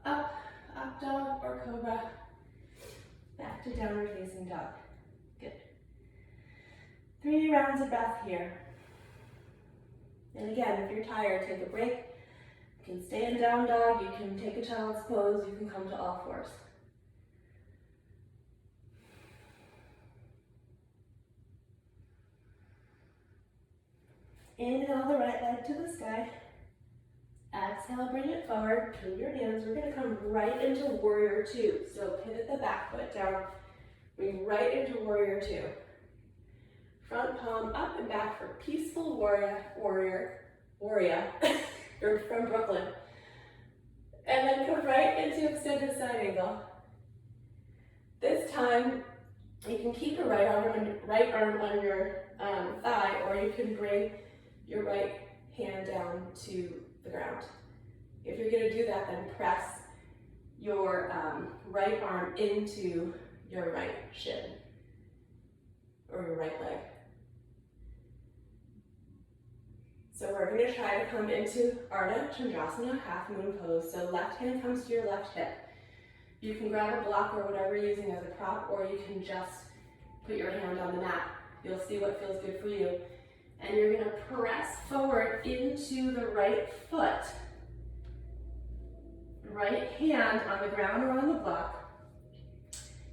Up, up dog or cobra. Back to downward facing dog. Good. 3 rounds of breath here. And again, if you're tired, take a break. You can stay in down dog, you can take a child's pose, you can come to all fours. Inhale the right leg to the sky. Exhale, bring it forward, turn your hands. We're gonna come right into warrior two. So pivot the back foot down, bring right into warrior two. Front palm up and back for peaceful warrior. You're from Brooklyn. And then come right into extended side angle. This time, you can keep your right arm on your thigh, or you can bring your right hand down to the ground. If you're gonna do that, then press your right arm into your right shin, or your right leg. So we're going to try to come into Ardha Chandrasana, half moon pose. So left hand comes to your left hip. You can grab a block or whatever you're using as a prop, or you can just put your hand on the mat. You'll see what feels good for you. And you're going to press forward into the right foot. Right hand on the ground or on the block.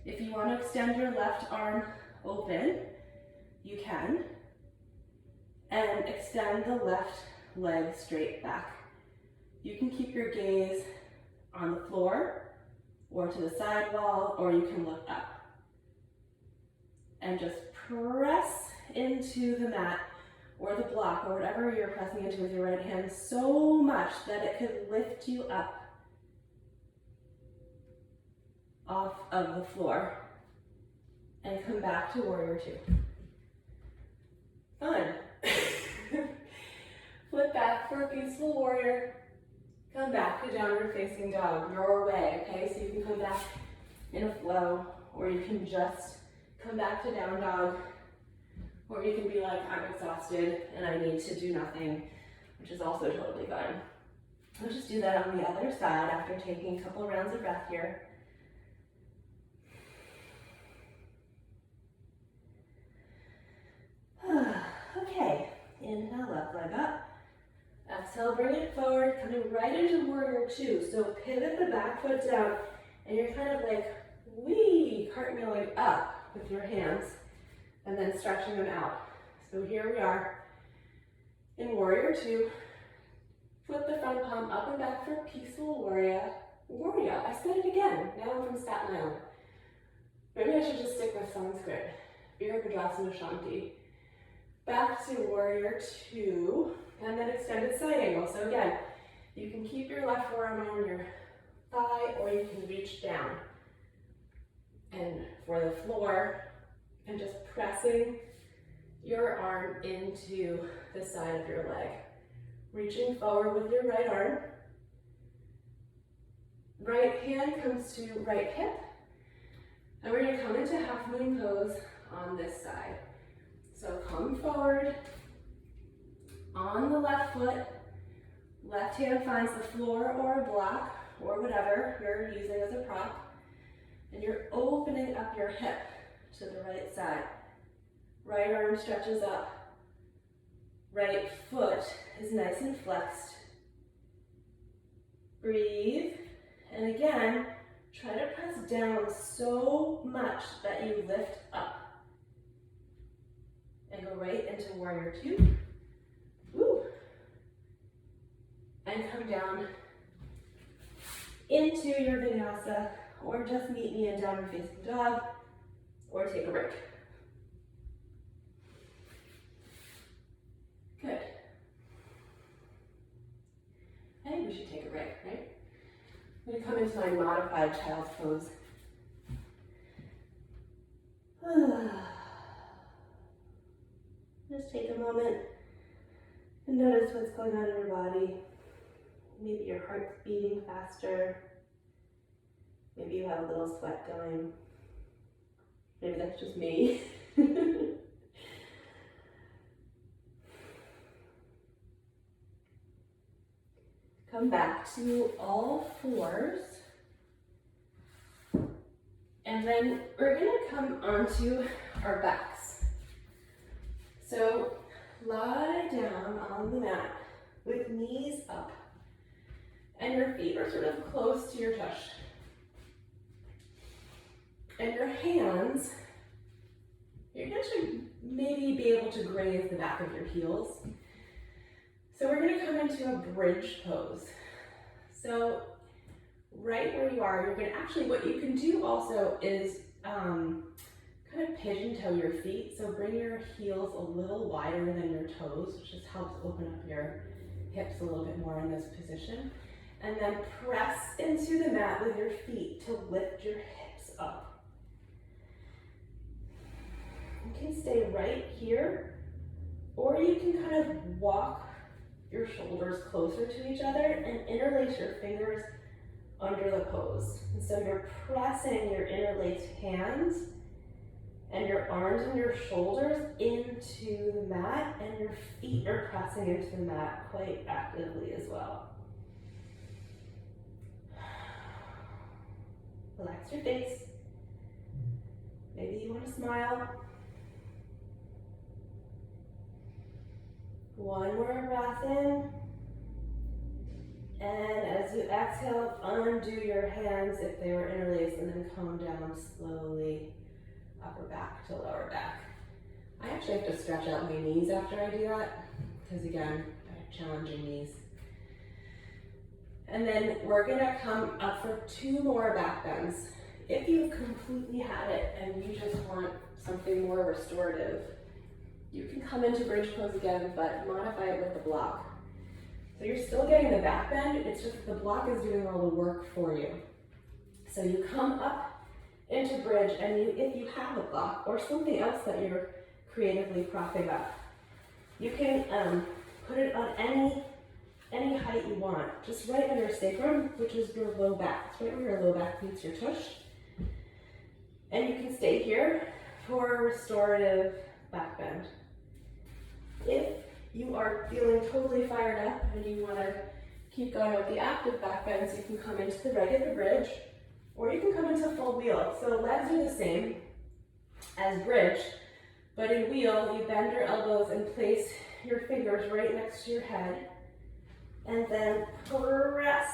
If you want to extend your left arm open, you can. And extend the left leg straight back. You can keep your gaze on the floor or to the side wall, or you can look up. And just press into the mat or the block or whatever you're pressing into with your right hand so much that it could lift you up off of the floor and come back to warrior two. Fun. Flip back for a peaceful warrior. Come back to downward facing dog, your way, okay? So you can come back in a flow, or you can just come back to down dog, or you can be like, I'm exhausted and I need to do nothing, which is also totally fine. We'll just do that on the other side after taking a couple rounds of breath here. Okay, inhale, left leg up. Exhale, bring it forward, coming right into warrior two. So pivot the back foot down, and you're kind of like, wee, cartwheeling up with your hands, and then stretching them out. So here we are in warrior two. Flip the front palm up and back for peaceful warrior. I said it again. Now I'm from Staten Island. Maybe I should just stick with Sanskrit. Virabhadrasana Shanti. Back to warrior two, and then extended side angle. So again, you can keep your left forearm on your thigh, or you can reach down. And for the floor, and just pressing your arm into the side of your leg. Reaching forward with your right arm. Right hand comes to right hip. And we're gonna come into half moon pose on this side. So come forward on the left foot. Left hand finds the floor or a block or whatever you're using as a prop. And you're opening up your hip to the right side. Right arm stretches up. Right foot is nice and flexed. Breathe. And again, try to press down so much that you lift up. and go right into warrior two. Woo. And come down into your vinyasa, or just meet me in downward facing dog, or take a break. Good. I think we should take a break, right? I'm going to come into my modified child's pose. Just take a moment and notice what's going on in your body. Maybe your heart's beating faster. Maybe you have a little sweat going. Maybe that's just me. Come back to all fours. And then we're gonna come onto our backs. So lie down on the mat with knees up. And your feet are sort of close to your tush. And your hands, you're going to maybe be able to graze the back of your heels. So we're going to come into a bridge pose. So right where you are, you're going to actually, what you can do also is kind of pigeon toe your feet. So bring your heels a little wider than your toes, which just helps open up your hips a little bit more in this position. And then press into the mat with your feet to lift your hips up. You can stay right here, or you can kind of walk your shoulders closer to each other and interlace your fingers under the pose. And so you're pressing your interlaced hands and your arms and your shoulders into the mat, and your feet are pressing into the mat quite actively as well. Relax your face. Maybe you want to smile. One more breath in. And as you exhale, undo your hands if they were interlaced, and then come down slowly, upper back to lower back. I actually have to stretch out my knees after I do that, because again, I have challenging knees. And then we're gonna come up for 2 more back bends. If you've completely had it and you just want something more restorative, you can come into bridge pose again, but modify it with the block. So you're still getting the back bend, it's just that the block is doing all the work for you. So you come up into bridge, and if you have a block or something else that you're creatively propping up, you can put it on any height you want, just right on your sacrum, which is your low back. It's right where your low back meets your tush. And you can stay here for a restorative back bend. If you are feeling totally fired up and you want to keep going with the active back bends, you can come into the regular bridge, or you can come into full wheel. So legs are the same as bridge, but in wheel, you bend your elbows and place your fingers right next to your head, and then press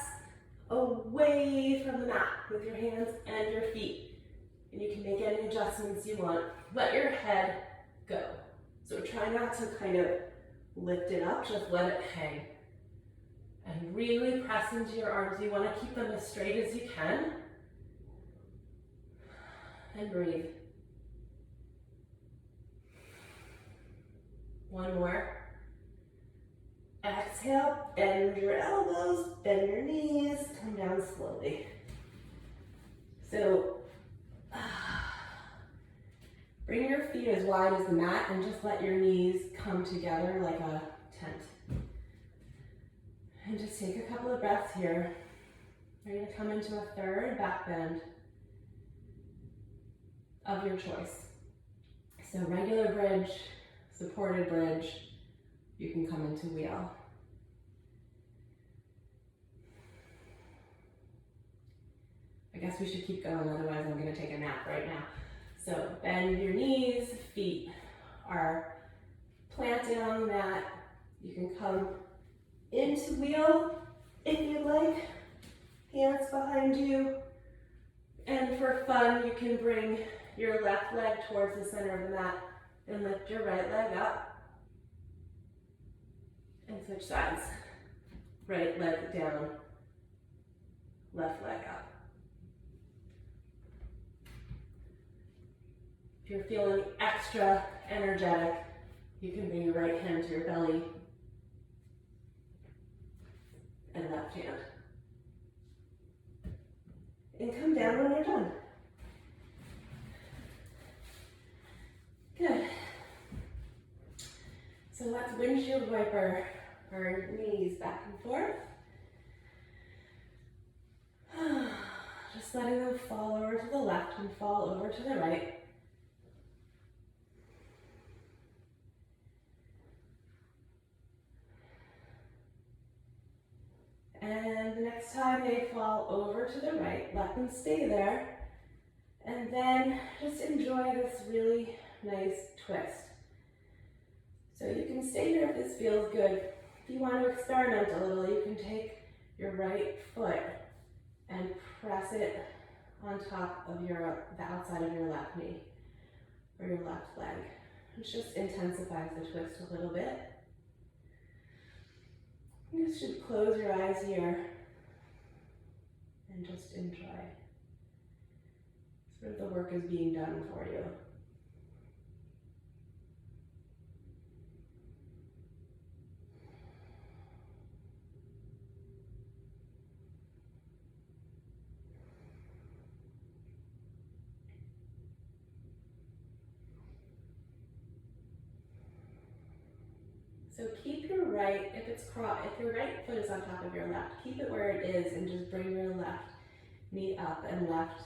away from the mat with your hands and your feet. And you can make any adjustments you want. Let your head go. So try not to kind of lift it up, just let it hang. And really press into your arms. You want to keep them as straight as you can. And breathe. One more. Exhale, bend your elbows, bend your knees, come down slowly. So, bring your feet as wide as the mat and just let your knees come together like a tent. And just take a couple of breaths here. You're going to come into a third back bend of your choice. So regular bridge, supported bridge, you can come into wheel. I guess we should keep going, otherwise I'm going to take a nap right now. So bend your knees, feet are planted on the mat. You can come into wheel if you like, hands behind you. And for fun, you can bring your left leg towards the center of the mat And lift your right leg up. And switch sides. Right leg down, left leg up. If you're feeling extra energetic, you can bring your right hand to your belly and left hand. And come down when you're done. Good. So let's windshield wiper our knees back and forth. Just letting them fall over to the left and fall over to the right. And the next time they fall over to the right, let them stay there. And then just enjoy this really nice twist. So you can stay here if this feels good. If you want to experiment a little, you can take your right foot and press it on top of the outside of your left knee or your left leg. It just intensifies the twist a little bit. You should close your eyes here and just enjoy. Sort of the work is being done for you. So keep your right, if your right foot is on top of your left, keep it where it is and just bring your left knee up and left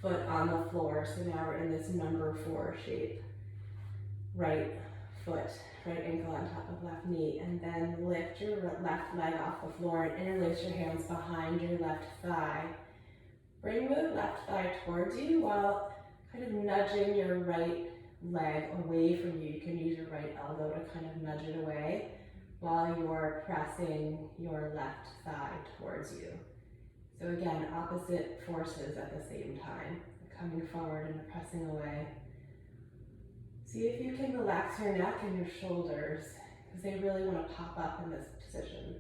foot on the floor. So now we're in this number 4 shape. Right foot, right ankle on top of left knee, and then lift your left leg off the floor and interlace your hands behind your left thigh. Bring the left thigh towards you while kind of nudging your right leg away from you. You can use your right elbow to kind of nudge it away while you're pressing your left thigh towards you. So again, opposite forces at the same time, coming forward and pressing away. See if you can relax your neck and your shoulders because they really want to pop up in this position.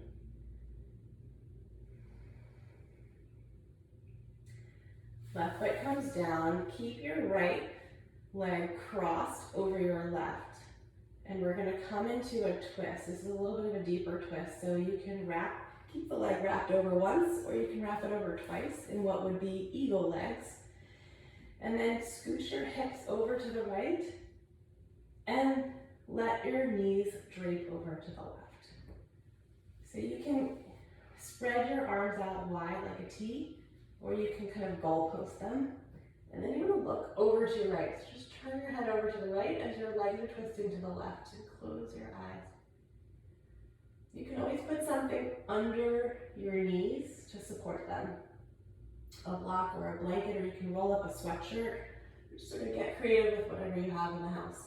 Left foot comes down. Keep your right leg crossed over your left. And we're going to come into a twist. This is a little bit of a deeper twist. So you can keep the leg wrapped over once, or you can wrap it over twice in what would be eagle legs. And then scooch your hips over to the right and let your knees drape over to the left. So you can spread your arms out wide like a T, or you can kind of goalpost them. And then you're going to look over to your right. So just turn your head over to the right as your legs are twisting to the left and close your eyes. You can always put something under your knees to support them. A block or a blanket, or you can roll up a sweatshirt. Just sort of get creative with whatever you have in the house.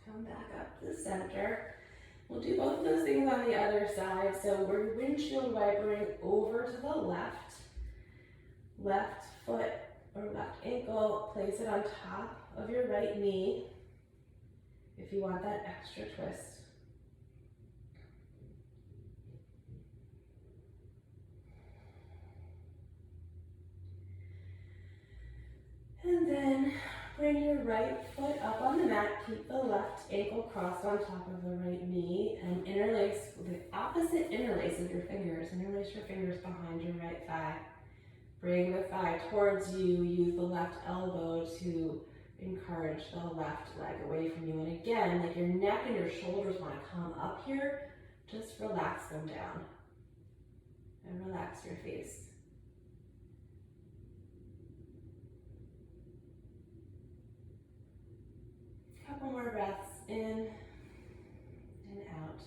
Come back up to the center. We'll do both of those things on the other side. So we're windshield wipering over to the left. Left foot or left ankle, place it on top of your right knee if you want that extra twist. And then bring your right foot up on the mat, keep the left ankle crossed on top of the right knee, and interlace the opposite interlace of your fingers. Interlace your fingers behind your right thigh. Bring the thigh towards you, use the left elbow to encourage the left leg away from you. And again, like your neck and your shoulders want to come up here, just relax them down. And relax your face. Couple more breaths in and out.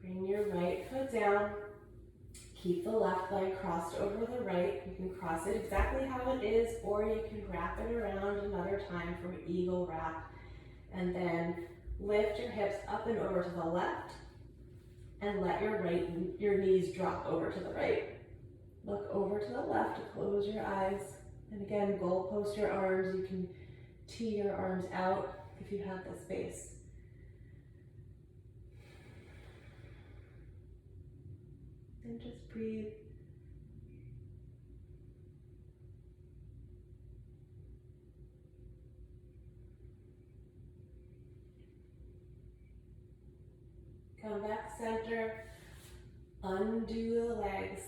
Bring your right foot down. Keep the left leg crossed over the right. You can cross it exactly how it is, or you can wrap it around another time for eagle wrap And then lift your hips up and over to the left, and let your knees drop over to the right. Look over to the left to close your eyes. And again, goalpost your arms. You can tee your arms out if you have the space. And just breathe. Come back center, undo the legs.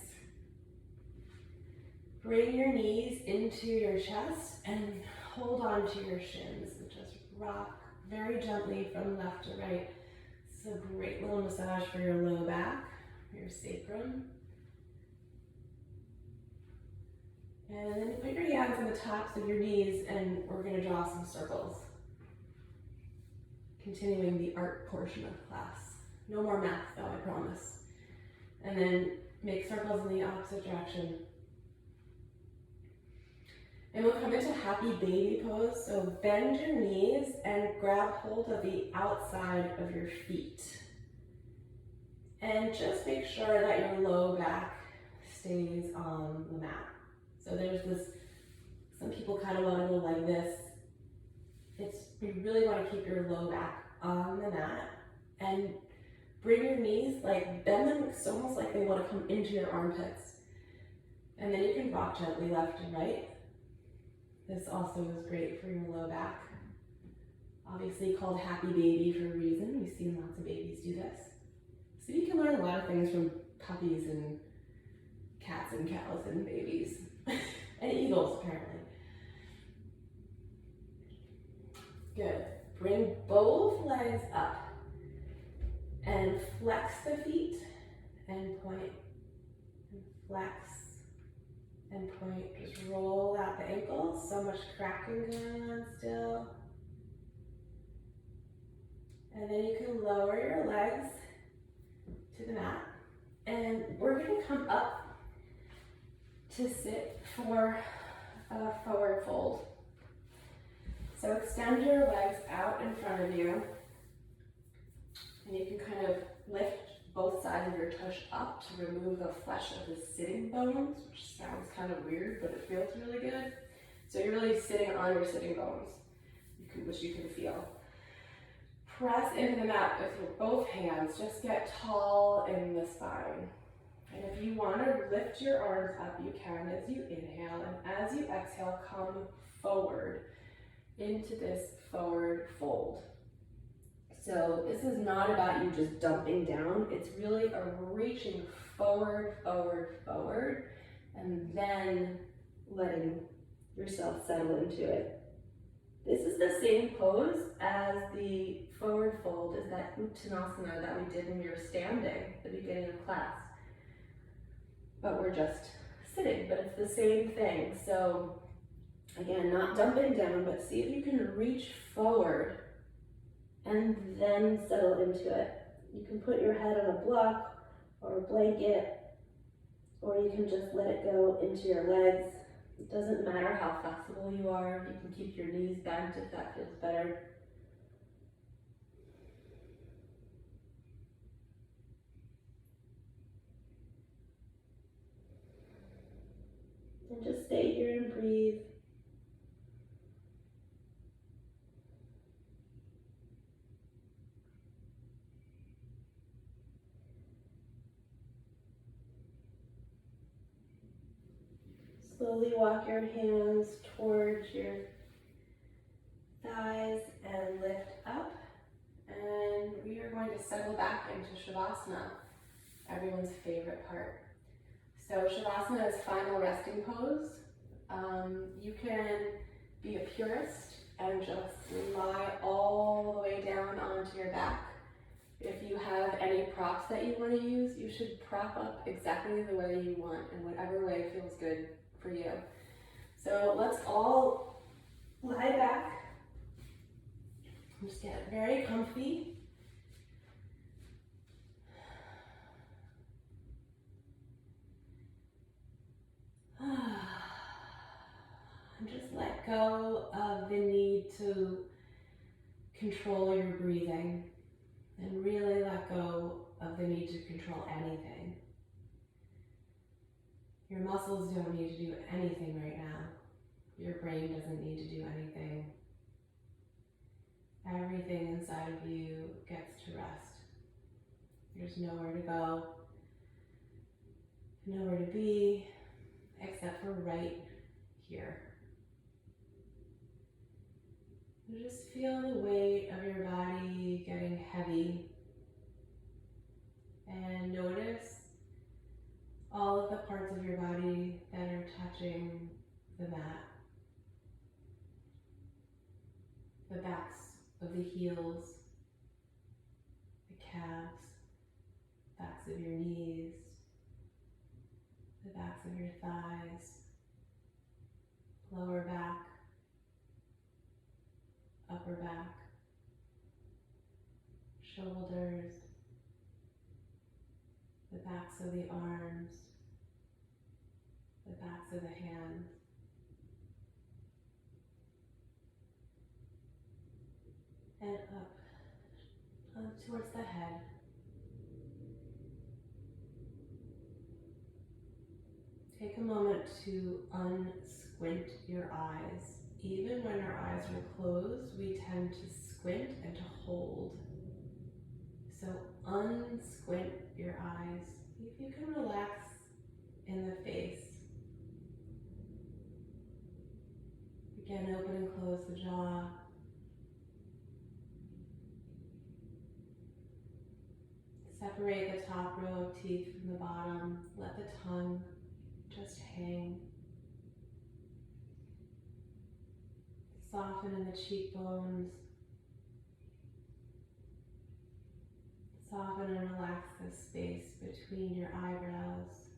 Bring your knees into your chest and hold on to your shins and just rock very gently from left to right. It's a great little massage for your low back, your sacrum. And then put your hands on the tops of your knees and we're going to draw some circles. Continuing the art portion of class. No more math though, I promise. And then make circles in the opposite direction. And we'll come into happy baby pose. So bend your knees and grab hold of the outside of your feet. And just make sure that your low back stays on the mat. So there's this, some people kind of want to go like this. You really want to keep your low back on the mat and bring your knees, like bend them, it's almost like they want to come into your armpits. And then you can rock gently left and right. This also is great for your low back. Obviously called happy baby for a reason. We've seen lots of babies do this. So you can learn a lot of things from puppies and cats and cows and babies. And eagles, apparently. Good. Bring both legs up. And flex the feet and point. And flex and point. Just roll out the ankles. So much cracking going on still. And then you can lower your legs to the mat. And we're going to come up to sit for a forward fold. So extend your legs out in front of you. And you can kind of lift both sides of your tush up to remove the flesh of the sitting bones, which sounds kind of weird, but it feels really good. So you're really sitting on your sitting bones, which you can feel. Press into the mat with your both hands. Just get tall in the spine. And if you want to lift your arms up, you can as you inhale. And as you exhale, come forward into this forward fold. So this is not about you just dumping down. It's really a reaching forward, forward, forward, and then letting yourself settle into it. This is the same pose as the forward fold, as that Uttanasana that we did when we were standing at the beginning of class. But we're just sitting, but it's the same thing. So again, not dumping down, but see if you can reach forward and then settle into it. You can put your head on a block or a blanket, or you can just let it go into your legs. It doesn't matter how flexible you are. You can keep your knees bent if that feels better. And just stay here and breathe. Slowly walk your hands towards your thighs and lift up. And we are going to settle back into Shavasana, everyone's favorite part. So Shavasana is final resting pose. You can be a purist and just lie all the way down onto your back. If you have any props that you want to use, you should prop up exactly the way you want in whatever way feels good for you. So let's all lie back. Just get very comfy. And just let go of the need to control your breathing and really let go of the need to control anything. Your muscles don't need to do anything right now. Your brain doesn't need to do anything. Everything inside of you gets to rest. There's nowhere to go, nowhere to be, except for right here. You just feel the weight of your body getting heavy, and notice all of the parts of your body that are touching the mat. The backs of the heels, the calves, backs of your knees, the backs of your thighs, lower back, upper back, shoulders, the backs of the arms, the backs of the hands, and up towards the head. Take a moment to unsquint your eyes. Even when our eyes are closed, we tend to squint and to hold. So unsquint your eyes. If you can relax in the face. Again, open and close the jaw. Separate the top row of teeth from the bottom. Let the tongue just hang. Soften in the cheekbones. Soften and relax the space between your eyebrows.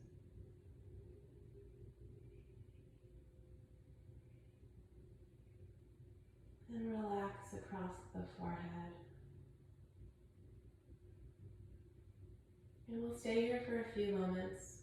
And relax across the forehead. And we'll stay here for a few moments,